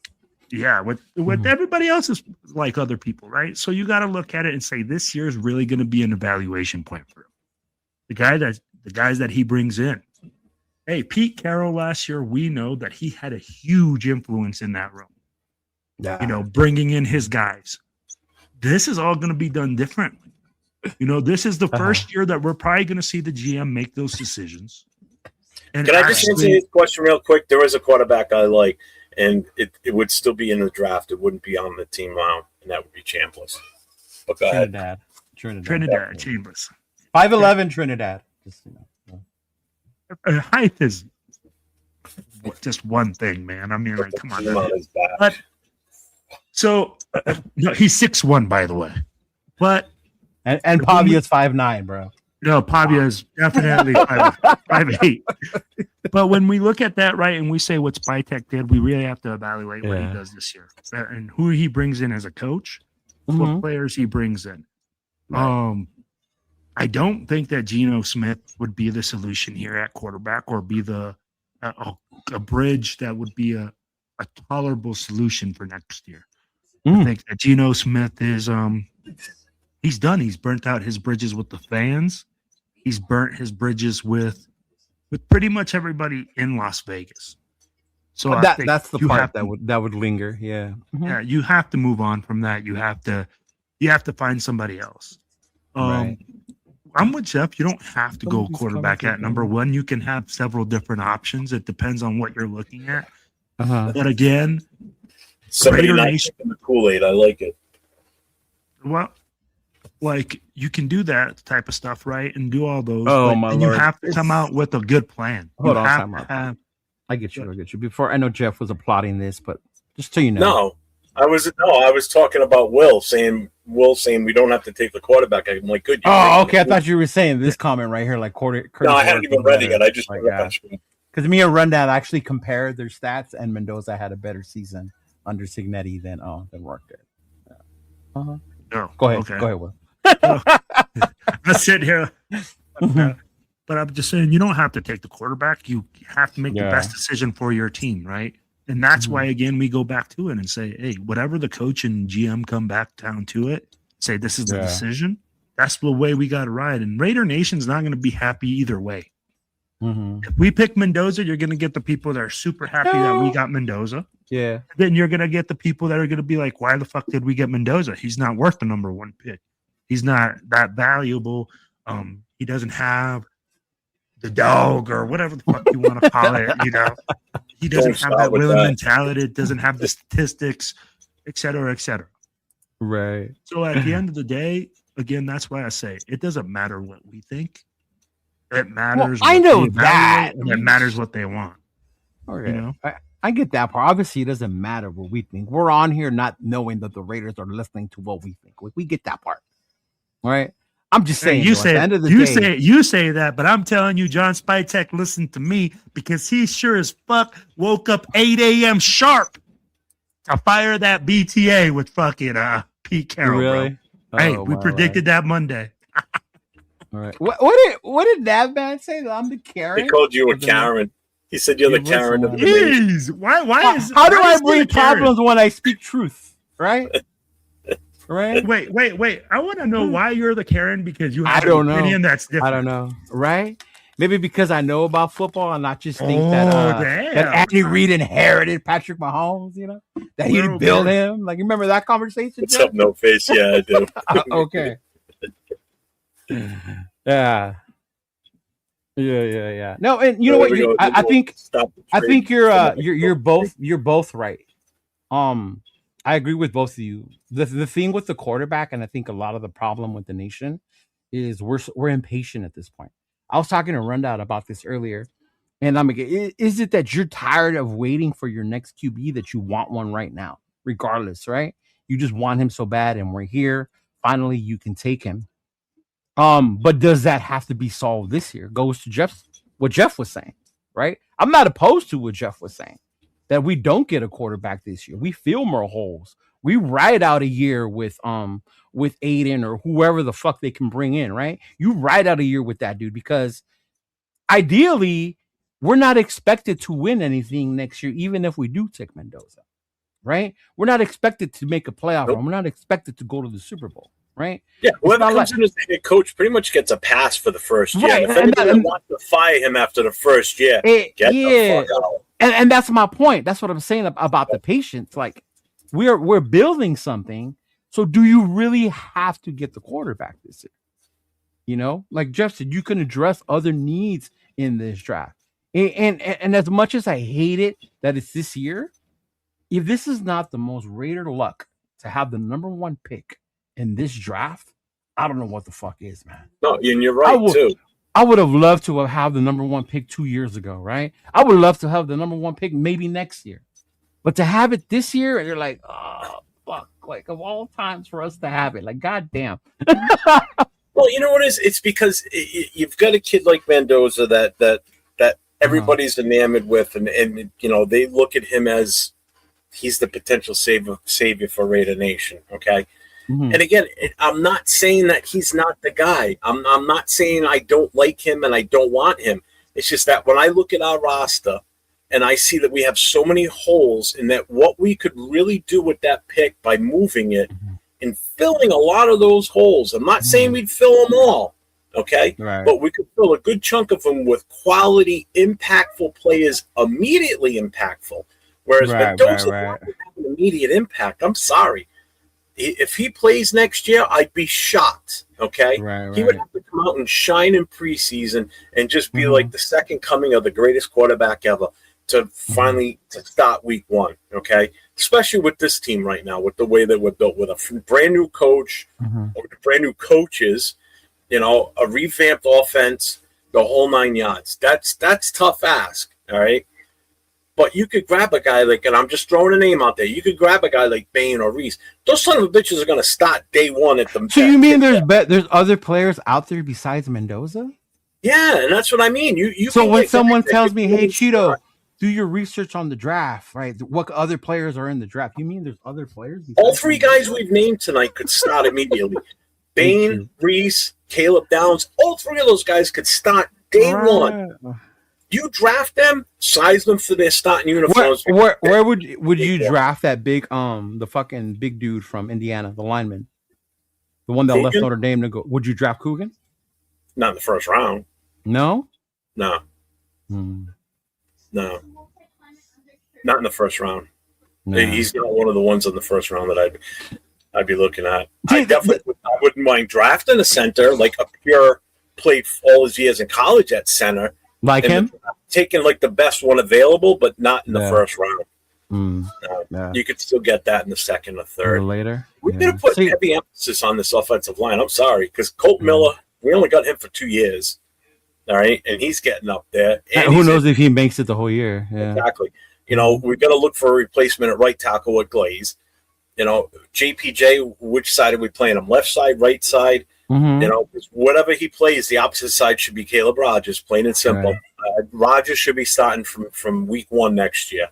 Yeah, with everybody else is like other people, right? So you got to look at it and say this year is really going to be an evaluation point for him. The guys that he brings in. Hey, Pete Carroll last year, we know that he had a huge influence in that room. Yeah, bringing in his guys. This is all going to be done differently. This is the first year that we're probably going to see the GM make those decisions. And can I just answer this question real quick? There is a quarterback I like. And it would still be in the draft. It wouldn't be on the team now, and that would be Chambliss. But go ahead. Trinidad Chambliss. 5'11" Trinidad. Height is just one thing, man. I mean, like, come on. But, so, he's 6'1", by the way. But and Pavia's 5'9", bro. No, Pavia is definitely 5'8". But when we look at that, right, and we say what Spytek did, we really have to evaluate what he does this year and who he brings in as a coach, what players he brings in. Right. I don't think that Geno Smith would be the solution here at quarterback or be a bridge that would be a tolerable solution for next year. I think that Geno Smith is he's done. He's burnt out his bridges with the fans. He's burnt his bridges with pretty much everybody in Las Vegas. So that's the part that would linger. Yeah. Yeah. You have to move on from that. You have to find somebody else. Right. I'm with Jeff. You don't have to go quarterback at number one. You can have several different options. It depends on what you're looking at. But again, Raider Nation in the Kool-Aid. I like it. Well, like you can do that type of stuff, right? And do all those. Oh my Lord! You have to come out with a good plan. Hold on, I get you. Before I know Jeff was applauding this, but just so you know, no, I was talking about Will saying we don't have to take the quarterback. I'm like, good. Oh, okay. I thought you were saying this comment right here, like quarter. No, I hadn't even read it yet. I just because me and Rundown actually compared their stats, and Mendoza had a better season under Signetti than worked it. No, go ahead. Okay. Go ahead, Will. I sit here, but I'm just saying you don't have to take the quarterback. You have to make the best decision for your team, right? And that's why, again, we go back to it and say, hey, whatever the coach and GM come back down to it, say this is the decision. That's the way we got to ride. And Raider Nation's not going to be happy either way. If we pick Mendoza, you're going to get the people that are super happy that we got Mendoza. Yeah. Then you're going to get the people that are going to be like, why the fuck did we get Mendoza? He's not worth the number one pick. He's not that valuable. He doesn't have the dog or whatever the fuck you want to call it. He doesn't have that willing mentality, doesn't have the statistics, et cetera, et cetera. Right. So at the end of the day, again, that's why I say it doesn't matter what we think. It matters. Well, I know that. And it matters what they want. Okay. I get that part. Obviously, it doesn't matter what we think. We're on here not knowing that the Raiders are listening to what we think. We get that part. All right. I'm just saying. You say at the end of the day, you say that, but I'm telling you, John Spytek listened to me because he sure as fuck woke up 8 a.m. sharp to fire that BTA with fucking Pete Carroll. Really? Bro. Hey, we predicted that Monday. All right. What did that man say? I'm the Karen. He called you a Karen. He said you're the Karen of the nation. Why how do I bring problems when I speak truth? Right? Right? Wait. I want to know why you're the Karen, because you have an opinion that's different. I don't know. Right? Maybe because I know about football and not just think that Andy Reid inherited Patrick Mahomes, that he built him. Like, you remember that conversation? What's up, no face? Yeah, I do. Okay. Yeah. No, and you know what? I think you're both right. I agree with both of you. The thing with the quarterback, and I think a lot of the problem with the nation is we're impatient at this point. I was talking to Rundown about this earlier, and I'm like, is it that you're tired of waiting for your next QB, that you want one right now, regardless, right? You just want him so bad, and we're here. Finally, you can take him. But does that have to be solved this year? Goes to what Jeff was saying, right? I'm not opposed to what Jeff was saying, that we don't get a quarterback this year. We fill more holes. We ride out a year with Aiden or whoever the fuck they can bring in, right? You ride out a year with that dude, because ideally we're not expected to win anything next year, even if we do take Mendoza, right? We're not expected to make a playoff run. We're not expected to go to the Super Bowl. Right? Yeah, whoever comes in as the head coach pretty much gets a pass for the first year. Right. If anybody wants to fire him after the first year, get the fuck out. And that's my point. That's what I'm saying about the patience. Like, we're building something. So do you really have to get the quarterback this year? Like Jeff said, you can address other needs in this draft. And as much as I hate it that it's this year, if this is not the most Raider luck to have the number 1 pick in this draft, I don't know what the fuck is, man. No, and you're right, too. I would have loved to have had the number 1 pick 2 years ago, right? I would love to have the number 1 pick maybe next year. But to have it this year, and you're like, oh, fuck. Like, of all times for us to have it. Like, goddamn. Well, you know what it is? It's because you've got a kid like Mendoza that everybody's enamored with, and they look at him as he's the potential savior for Raider Nation, okay? Mm-hmm. And again, I'm not saying that he's not the guy. I'm not saying I don't like him and I don't want him. It's just that when I look at our roster and I see that we have so many holes, and that what we could really do with that pick by moving it and filling a lot of those holes, I'm not saying we'd fill them all, okay? Right. But we could fill a good chunk of them with quality, impactful players, immediately impactful. Whereas Mendoza doesn't have an immediate impact. I'm sorry. If he plays next year, I'd be shocked, okay? Right. He would have to come out and shine in preseason and just be like the second coming of the greatest quarterback ever to finally to start week 1, okay? Especially with this team right now, with the way that we're built, with a brand new coach, or brand new coaches, a revamped offense, the whole 9 yards. That's tough ask, all right? But you could grab a guy like, and I'm just throwing a name out there, you could grab a guy like Bain or Reese. Those son of a bitches are going to start day 1 at the. So you mean there's other players out there besides Mendoza? Yeah, and that's what I mean. You. So when someone tells me, "Hey, Chido, do your research on the draft, right? What other players are in the draft?" You mean there's other players? All 3 guys we've named tonight could start immediately. Bain, Reese, Caleb Downs. All 3 of those guys could start day 1. You draft them, size them for their starting uniforms. Where would you draft that big the fucking big dude from Indiana, the lineman, the one that Coogan? Left Notre Dame to go? Would you draft Coogan? Not in the first round. No. No. No. Not in the first round. No. He's not one of the ones in the first round that I'd be looking at. I wouldn't mind drafting a center, like a pure played all his years in college at center. Like him? Taking like the best one available, but not in the first round. You could still get that in the second or third. Later. We got to put heavy emphasis on this offensive line. I'm sorry, because Colt Miller, we only got him for 2 years. All right, and he's getting up there. And who knows if he makes it the whole year? Yeah. Exactly. You know, we've got to look for a replacement at right tackle with Glaze. You know, JPJ, which side are we playing him? Left side, right side? You know, whatever he plays, the opposite side should be Caleb Rogers, plain and simple. Right. Rogers should be starting from week 1 next year.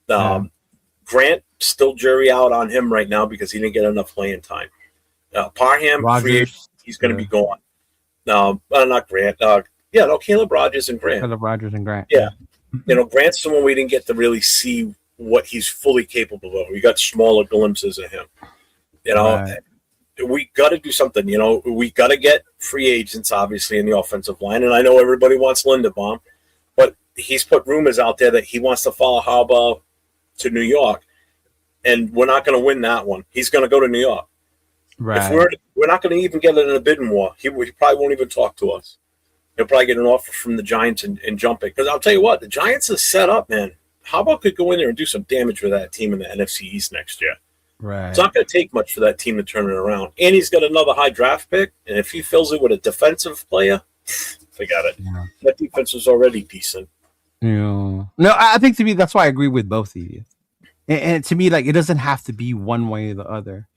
Grant, still jury out on him right now because he didn't get enough playing time. Parham, free agent, he's going to be gone. Not Grant. Caleb Rogers and Grant. Caleb Rogers and Grant. Yeah. You know, Grant's the one we didn't get to really see what he's fully capable of. We got smaller glimpses of him. You know, we got to do something. You know, we got to get free agents, obviously, in the offensive line. And I know everybody wants Linderbaum, but he's put rumors out there that he wants to follow Harbaugh to New York. And we're not going to win that one. He's going to go to New York. Right. If we're not going to even get it in a bidding war. He probably won't even talk to us. He'll probably get an offer from the Giants and jump it. Because I'll tell you what, the Giants are set up, man. Harbaugh could go in there and do some damage with that team in the NFC East next year. Right. It's not going to take much for that team to turn it around. And he's got another high draft pick. And if he fills it with a defensive player, forget it. Yeah. That defense was already decent. Yeah. No, I think to me, that's why I agree with both of you. And to me, like, it doesn't have to be one way or the other.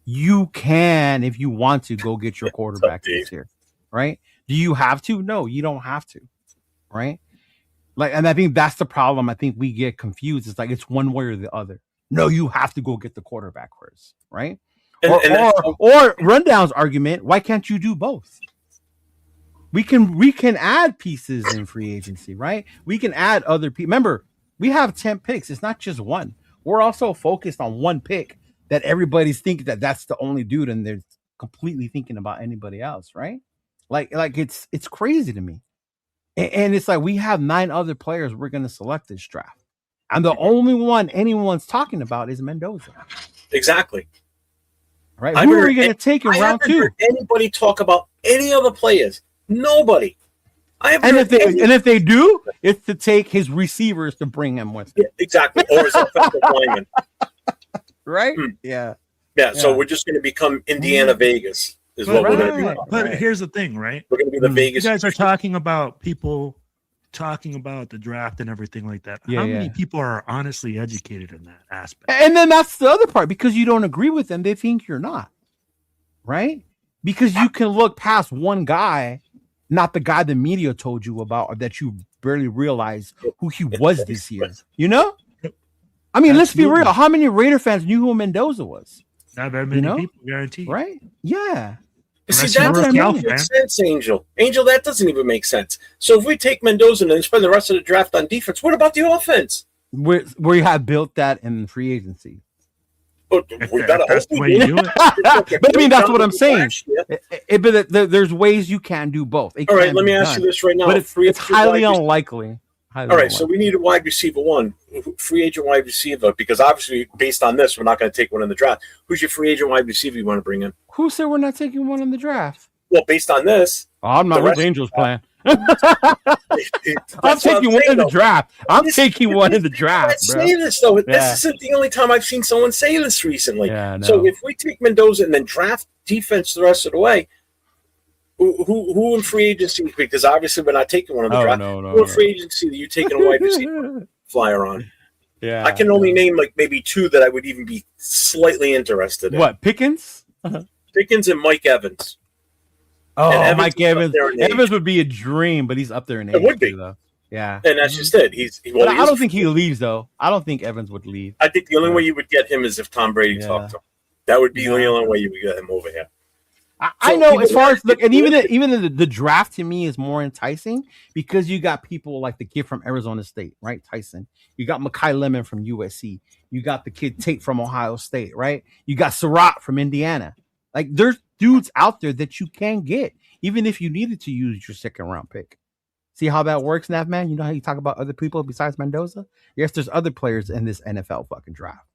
You can, if you want to, go get your quarterback this year, right? Do you have to? No, you don't have to, right? Like, and I think that's the problem. I think we get confused. It's like it's one way or the other. No, you have to go get the quarterback first, right? Or Rundown's argument, why can't you do both? We can add pieces in free agency, right? We can add other people. Remember, we have 10 picks. It's not just one. We're also focused on one pick that everybody's thinking that that's the only dude, and they're completely thinking about anybody else, right? Like it's crazy to me. And it's like we have 9 other players we're going to select this draft. And the only one anyone's talking about is Mendoza. Exactly. Right? Who are we going to take in round 2? I haven't heard anybody talk about any other players. Nobody. If they do, it's to take his receivers to bring him with him. Yeah, exactly. Or his offensive lineman. Right? Yeah. Yeah. So we're just going to become Indiana Vegas. Is what we're going to be. But here's the thing, right? We're going to be the Vegas. You guys are talking about people talking about the draft and everything like that. How many people are honestly educated in that aspect? And then that's the other part, because you don't agree with them, they think you're not, right? Because you can look past one guy, not the guy the media told you about, or that you barely realized who he was this year. You know? I mean, let's be real. How many Raider fans knew who Mendoza was? Not very many people, guaranteed. Right? Yeah. See, that doesn't make sense, Angel. Angel, that doesn't even make sense. So if we take Mendoza and spend the rest of the draft on defense, what about the offense? We have built that in free agency. But we got to the way you do it. But I mean, that's what I'm saying. But there's ways you can do both. All right, let me ask you this right now. But it's highly unlikely. All right, so we need a wide receiver one, free agent wide receiver, because obviously, based on this, we're not going to take one in the draft. Who's your free agent wide receiver you want to bring in? Who said we're not taking one in the draft? Well, based on this. I'm not with Angel's plan. I'm taking one in the draft. I'm taking one in the draft. Say this, though. This isn't the only time I've seen someone say this recently. Yeah, no. So if we take Mendoza and then draft defense the rest of the way, who in free agency? Because obviously we're not taking one in the draft. Who in free agency that you taking a wide receiver flyer on? Yeah, I can only name like maybe 2 that I would even be slightly interested in. What, Pickens? Pickens and Mike Evans. Oh, Mike Evans. Evans would be a dream, but he's up there in age. It would be, though. Yeah, and that's just it. I don't think he leaves, though. I don't think Evans would leave. I think the only way you would get him is if Tom Brady talked to him. That would be the only way you would get him over here. I know, as far as look, and even the draft to me is more enticing because you got people like the kid from Arizona State, right? Tyson. You got Mekhi Lemon from USC. You got the kid Tate from Ohio State, right? You got Surratt from Indiana. Like, there's dudes out there that you can get, even if you needed to use your second round pick. See how that works, Nav man? You know how you talk about other people besides Mendoza? Yes, there's other players in this NFL fucking draft,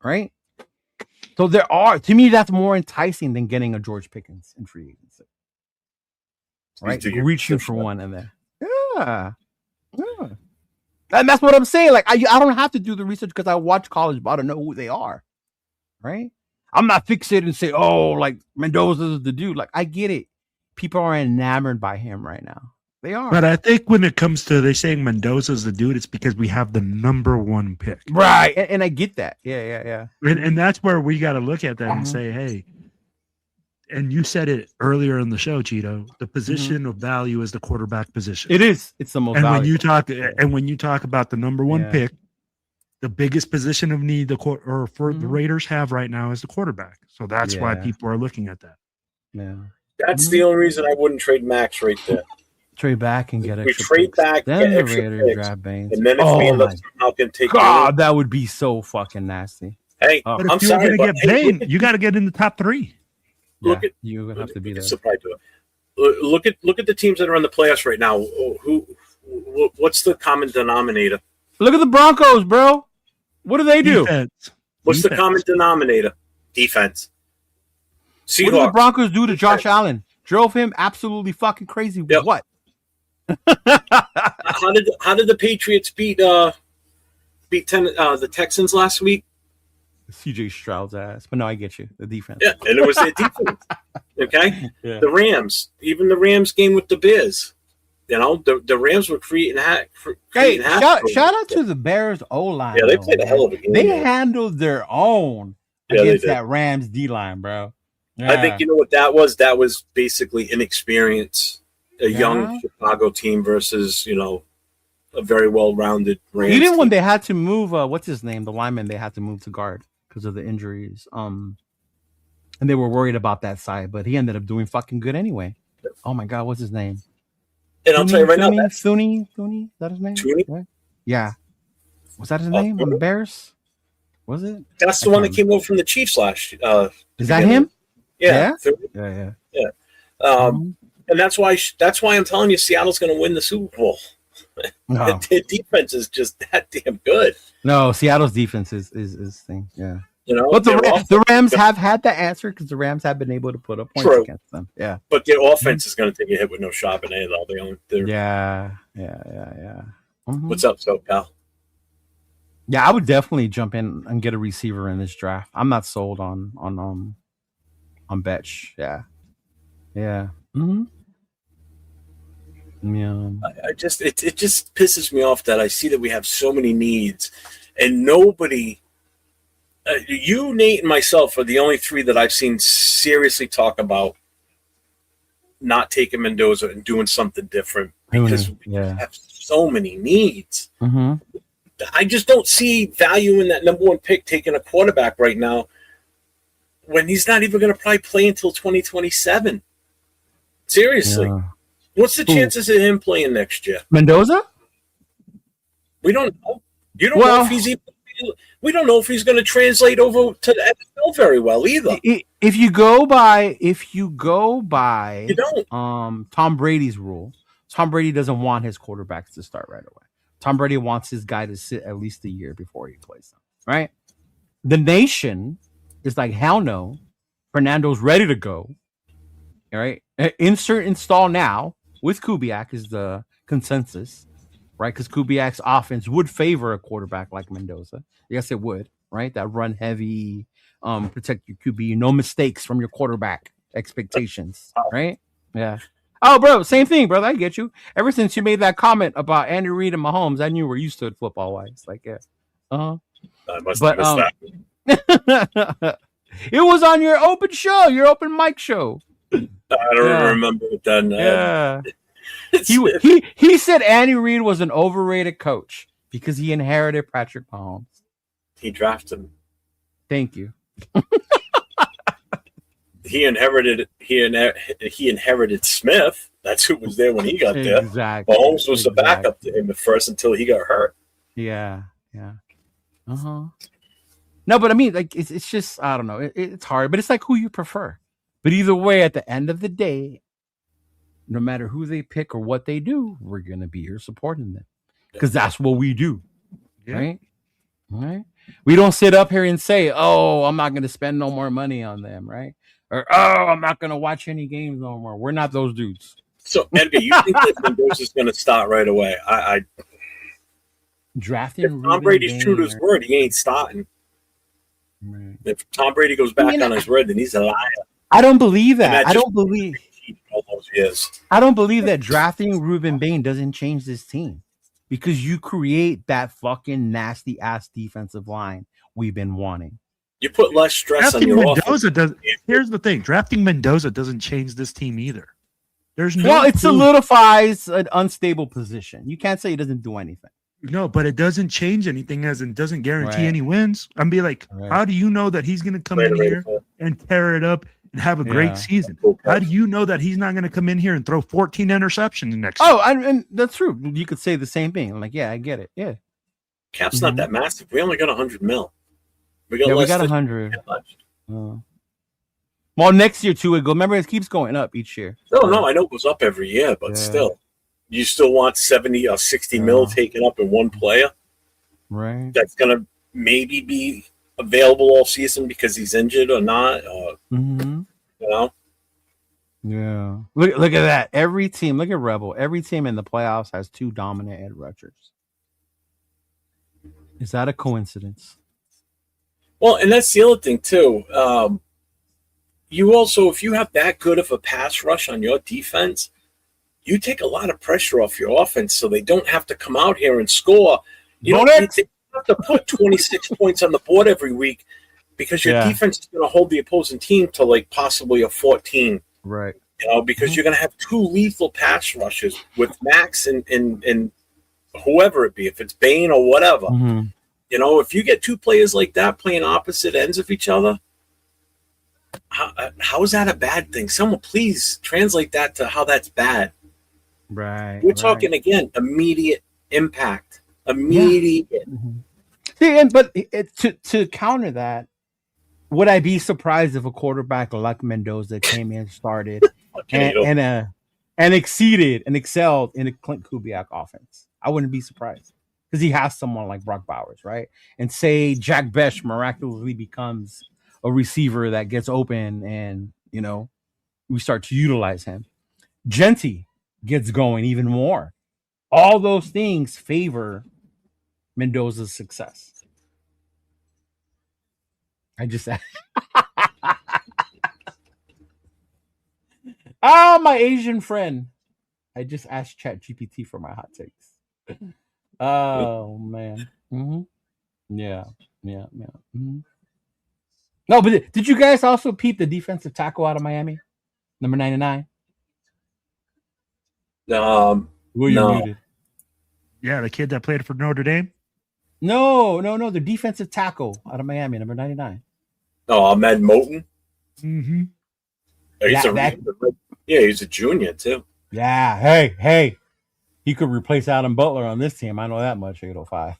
right? So there are, to me, that's more enticing than getting a George Pickens in free agency. right? Reaching for one in there. Yeah. And that's what I'm saying. Like, I don't have to do the research because I watch college ball to know who they are, right? I'm not fixated and say, oh, like Mendoza's the dude. Like, I get it. People are enamored by him right now. They are. But I think when it comes to they saying Mendoza's the dude, it's because we have the number one pick. Right. And I get that. Yeah. And that's where we got to look at that and say, hey, and you said it earlier in the show, Cheeto, the position of value is the quarterback position. It is. It's the most valuable. When you talk about the number one pick, the biggest position of need the Raiders have right now is the quarterback. So that's why people are looking at that. Yeah. That's the only reason I wouldn't trade Max right there. Trade back and get extra trade picks. back, then get the extra Raiders picks. draft Baines. And then if we end up somehow can take God, that would be so fucking nasty. Hey, but I'm if you're sorry, going to get Bain, you got to get in the top 3. Look at you would have to be there. Look at the teams that are in the playoffs right now. What's the common denominator? Look at the Broncos, bro. What do they do? Defense. What's the common denominator? Defense. Seahawks. What did the Broncos do to Josh Allen? Drove him absolutely fucking crazy. Yep. What? How did the Patriots beat the Texans last week? CJ Stroud's ass. But no, I get you. The defense. Yeah, and it was their defense. Okay? Yeah. The Rams. Even the Rams game with the Bears. You know, the Rams were creating shout out to the Bears O-line. Yeah, they played a hell of a game. They handled their own against that Rams D-line, bro. Yeah. I think you know what that was? That was basically inexperience. A young Chicago team versus, a very well-rounded Rams Even team. when they had to move, what's his name? The lineman they had to move to guard because of the injuries. And they were worried about that side, but he ended up doing fucking good anyway. Oh my God, what's his name? And I'll tell you right now, Thuney, is that his name? Thuney? Yeah. Was that his name on the Bears? Was it? That's the one that came over from the Chiefs last year. Is that him? Yeah. Yeah. And that's why I'm telling you, Seattle's going to win the Super Bowl. No. Their defense is just that damn good. No, Seattle's defense is thing. Yeah. But the Rams have had the answer because the Rams have been able to put up points against them. Yeah. But their offense is going to take a hit with no Charbonnet, though. Yeah. What's up, Cal? Yeah, I would definitely jump in and get a receiver in this draft. I'm not sold on Betch. Yeah. Mm-hmm. Yeah. It just pisses me off that I see that we have so many needs and nobody. You, Nate, and myself are the only 3 that I've seen seriously talk about not taking Mendoza and doing something different because we have so many needs. Mm-hmm. I just don't see value in that number 1 pick taking a quarterback right now when he's not even going to probably play until 2027. Seriously. Yeah. What's the chances of him playing next year? Mendoza? We don't know. You don't know if he's even. We don't know if he's going to translate over to the NFL very well either. If you go by, you don't. Tom Brady's rule, Tom Brady doesn't want his quarterbacks to start right away. Tom Brady wants his guy to sit at least a year before he plays them. Right? The nation is like, hell no. Fernando's ready to go. All right. Install now with Kubiak is the consensus. Right, because Kubiak's offense would favor a quarterback like Mendoza. Yes, it would. Right, that run heavy, protect your QB, no mistakes from your quarterback expectations. Right, yeah. Oh, bro, same thing, brother. I get you. Ever since you made that comment about Andy Reid and Mahomes, I knew where you stood football wise. Like, yeah, I must have missed that. It was on your open show, your open mic show. I don't remember it then. Yeah. He said Andy Reid was an overrated coach because he inherited Patrick Mahomes. He drafted him. Thank you. He inherited Smith. That's who was there when he got there. Exactly. Mahomes was the backup to him at first until he got hurt. Yeah. No, but I mean, like it's just I don't know. It's hard, but it's like who you prefer. But either way, at the end of the day, no matter who they pick or what they do, we're going to be here supporting them because that's what we do. Yeah. Right? All right. We don't sit up here and say, oh, I'm not going to spend no more money on them. Right. Or, oh, I'm not going to watch any games no more. We're not those dudes. So, Edgar, you think that Mendoza's going to start right away? Drafting If Tom Ruben Brady's Bain true to his or- word, he ain't starting. Right. If Tom Brady goes back on his word, then he's a liar. I don't believe And that. that I just- don't believe. All those years. I don't believe that drafting Ruben Bain doesn't change this team, because you create that fucking nasty ass defensive line we've been wanting. You put less stress on Drafting your Mendoza offense. does. Here's the thing: drafting Mendoza doesn't change this team either. There's no. Well, it proof- solidifies an unstable position. You can't say it doesn't do anything. No, but it doesn't change anything, as it doesn't guarantee Right. any wins. I'm be like, Right. how do you know that he's going to come in Raider here and tear it up and have a Yeah. great season? How do you know that he's not going to come in here and throw 14 interceptions next year? Oh, and that's true. You could say the same thing. I'm like, yeah, I get it. Yeah, Cap's Mhm. not that massive. We only got 100 mil. We yeah, we less got than 100. that much. Well, next year too, it go. Remember, it keeps going up each year. No, I know it goes up every year, but Yeah. still, you still want 70 or 60 mil Yeah. taken up in one player Right. that's going to maybe be available all season because he's injured or not. Mm-hmm. You know, Yeah. Look at that. Every team. Look at Rebel. Every team in the playoffs has 2 dominant edge rushers. Is that a coincidence? well, and that's the other thing too. You also, if you have that good of a pass rush on your defense, you take a lot of pressure off your offense, so they don't have to come out here and score. You don't Bonnet! have to put 26 points on the board every week because your Yeah. defense is going to hold the opposing team to like possibly a 14. Right. You know, because you're going to have 2 lethal pass rushes with Max and whoever it be, if it's Bain or whatever. Mhm. You know, if you get 2 players like that playing opposite ends of each other, how is that a bad thing? Someone please translate that to how that's bad. Right. We're right. talking again, immediate impact. Immediate. Mhm. See, but to counter that, would I be surprised if a quarterback like Mendoza came in, started, and exceeded and excelled in a Clint Kubiak offense? I wouldn't be surprised, because he has someone like Brock Bowers, right? And say Jack Besh miraculously becomes a receiver that gets open, and we start to utilize him. Genty gets going even more. All those things favor Mendoza's success. I just my Asian friend. I just asked ChatGPT for my hot takes. Oh man. Mm-hmm. Yeah. Mm-hmm. No, but did you guys also peep the defensive tackle out of Miami, number 99? No. Muted. Yeah, the kid that played for Notre Dame. No. The defensive tackle out of Miami, number 99. Oh, Ahmed Moten. Mm-hmm. He's a junior too. Yeah. Hey. He could replace Adam Butler on this team. I know that much. 805.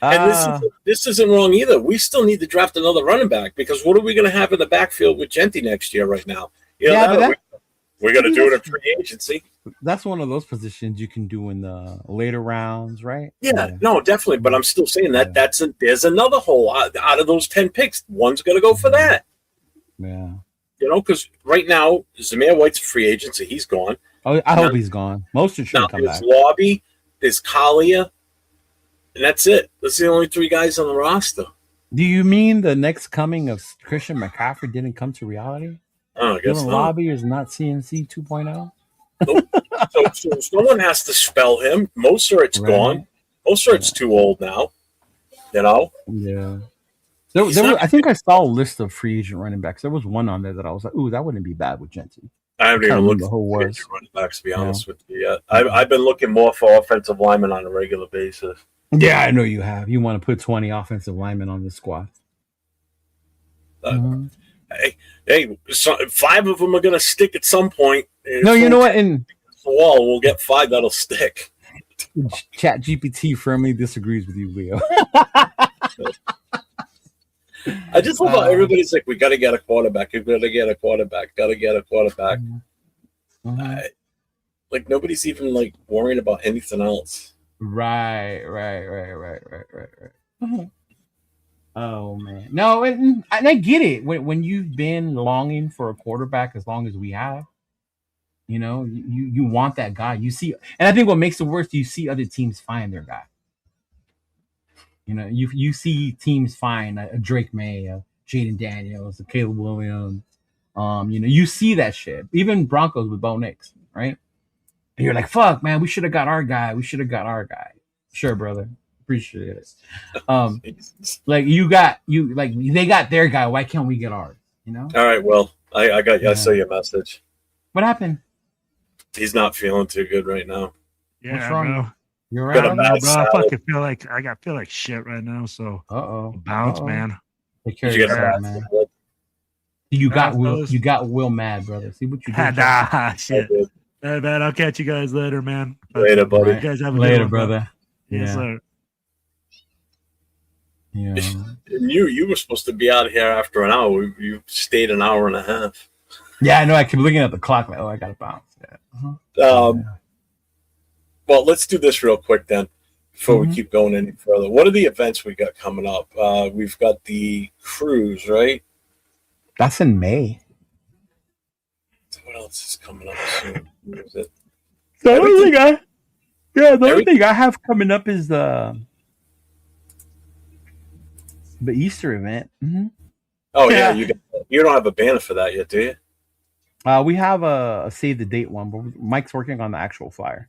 And this isn't wrong either. We still need to draft another running back, because what are we going to have in the backfield with Genty next year right now? We're going to do it in free agency. That's one of those positions you can do in the later rounds, right? Yeah, no, definitely. But I'm still saying that there's another hole out of those 10 picks. One's going to go for that. Yeah. Because right now, Zamir White's a free agent, so he's gone. Oh, I hope he's gone. Mostert should come there's back. Lobby, there's Kalia, and that's it. Those are the only 3 guys on the roster. Do you mean the next coming of Christian McCaffrey didn't come to reality? Oh, I guess Dylan not. Lobby is not CNC 2.0? So someone has to spell him. Mosert's gone. Mosert's too old now. Yeah. I think I saw a list of free agent running backs. There was one on there that I was like, ooh, that wouldn't be bad with Genty. I haven't even looked at who was. the running backs, to be honest with you yet. I've been looking more for offensive linemen on a regular basis. Yeah, I know you have. You want to put 20 offensive linemen on the squad. Hey, 5 of them are going to stick at some point. No, you know what? And the wall, we'll get 5 that'll stick. ChatGPT firmly disagrees with you, Leo. I just love how everybody's like, we got to get a quarterback. We got to get a quarterback. Got to get a quarterback. Like nobody's even like worrying about anything else. Right. Oh man, no, and I get it. When you've been longing for a quarterback as long as we have, you want that guy. You see, and I think what makes it worse, you see other teams find their guy. You see teams find a Drake May, a Jaden Daniels, a Caleb Williams. You see that shit. Even Broncos with Bo Nix, right? And you're like, fuck, man, we should have got our guy. Sure, brother. Appreciate it. Like they got their guy. Why can't we get ours? All right. Well, I got you. I saw your message. What happened? He's not feeling too good right now. Yeah, what's wrong? bro. You're Got a right, bad Bro, I fucking feel like shit right now. So bounce, man. Take care Did of you get a yourself, bad man. salad? You got Will mad, brother. See what you did. Nah, shit. I did. Hey, man, I'll catch you guys later, man. Later, buddy. You guys have a good Later, one, brother. Yes, Yeah. sir. Yeah. And you were supposed to be out of here after an hour. You stayed an hour and a half. Yeah, I know. I keep looking at the clock. Like, I gotta bounce. Yeah. Well, let's do this real quick then, before we keep going any further. What are the events we got coming up? We've got the cruise, right? That's in May. What else is coming up soon? What is it? The only thing I have coming up is the Easter event. Mm-hmm. Oh yeah, you don't have a banner for that yet, do you? We have a save the date one, but Mike's working on the actual flyer.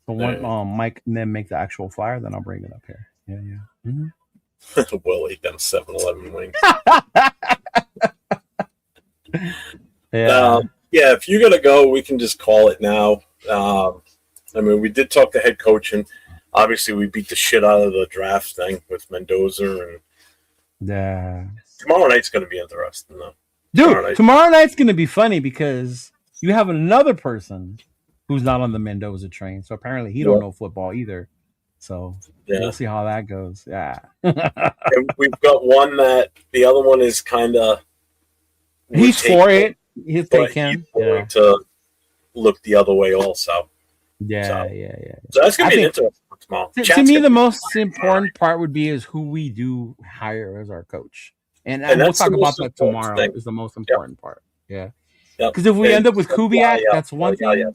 So when Mike and then make the actual flyer, then I'll bring it up here. Yeah. Mm-hmm. We'll eat them 7-Eleven wings. Yeah. If you're gonna go, we can just call it now. I mean, we did talk to head coach, and obviously we beat the shit out of the draft thing with Mendoza, and Yeah. tomorrow night's gonna be interesting, though. Dude, tomorrow night's going to be funny because you have another person who's not on the Mendoza train. So apparently he don't know football either. So we'll see how that goes. Yeah. And we've got one that the other one is kind of... He's for it. He'll take him. He's going to look the other way also. Yeah. So that's going to be interesting tomorrow. To me, the most important part would be is who we do hire as our coach. And we'll talk about that tomorrow. Is the most important part. Yeah. Because if we end up with Kubiak, that's one thing.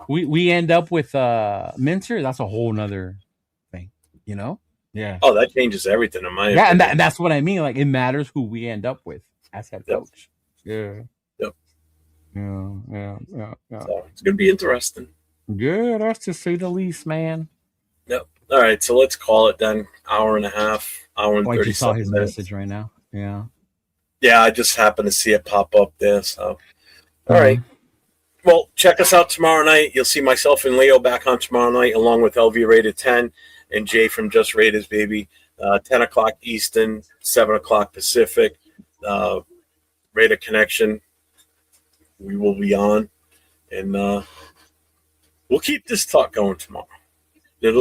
We end up with Minter, that's a whole nother thing. Yeah. Oh, that changes everything in my opinion. Yeah, and that's what I mean. Like, it matters who we end up with as head coach. Yeah. Yep. Yeah. So it's going to be interesting. Good, that's to say the least, man. Yep. All right, so let's call it then. Hour and a half, hour and 30 you saw his minutes. message right now. Yeah. Yeah, I just happened to see it pop up there. So, all right. Well, check us out tomorrow night. You'll see myself and Leo back on tomorrow night, along with LV Rated 10 and Jay from Just Raiders, baby. 10 o'clock Eastern, 7 o'clock Pacific. Raider Connection. We will be on. And we'll keep this talk going tomorrow. It'll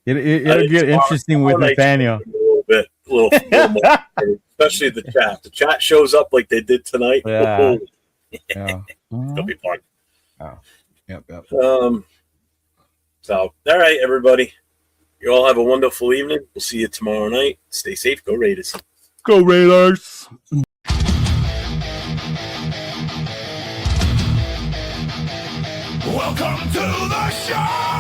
get interesting with Nathaniel. A little more, especially the chat. The chat shows up like they did tonight. Yeah. It'll be fun. Oh. Yep. So, all right, everybody. You all have a wonderful evening. We'll see you tomorrow night. Stay safe. Go Raiders. Go Raiders. Welcome to the show!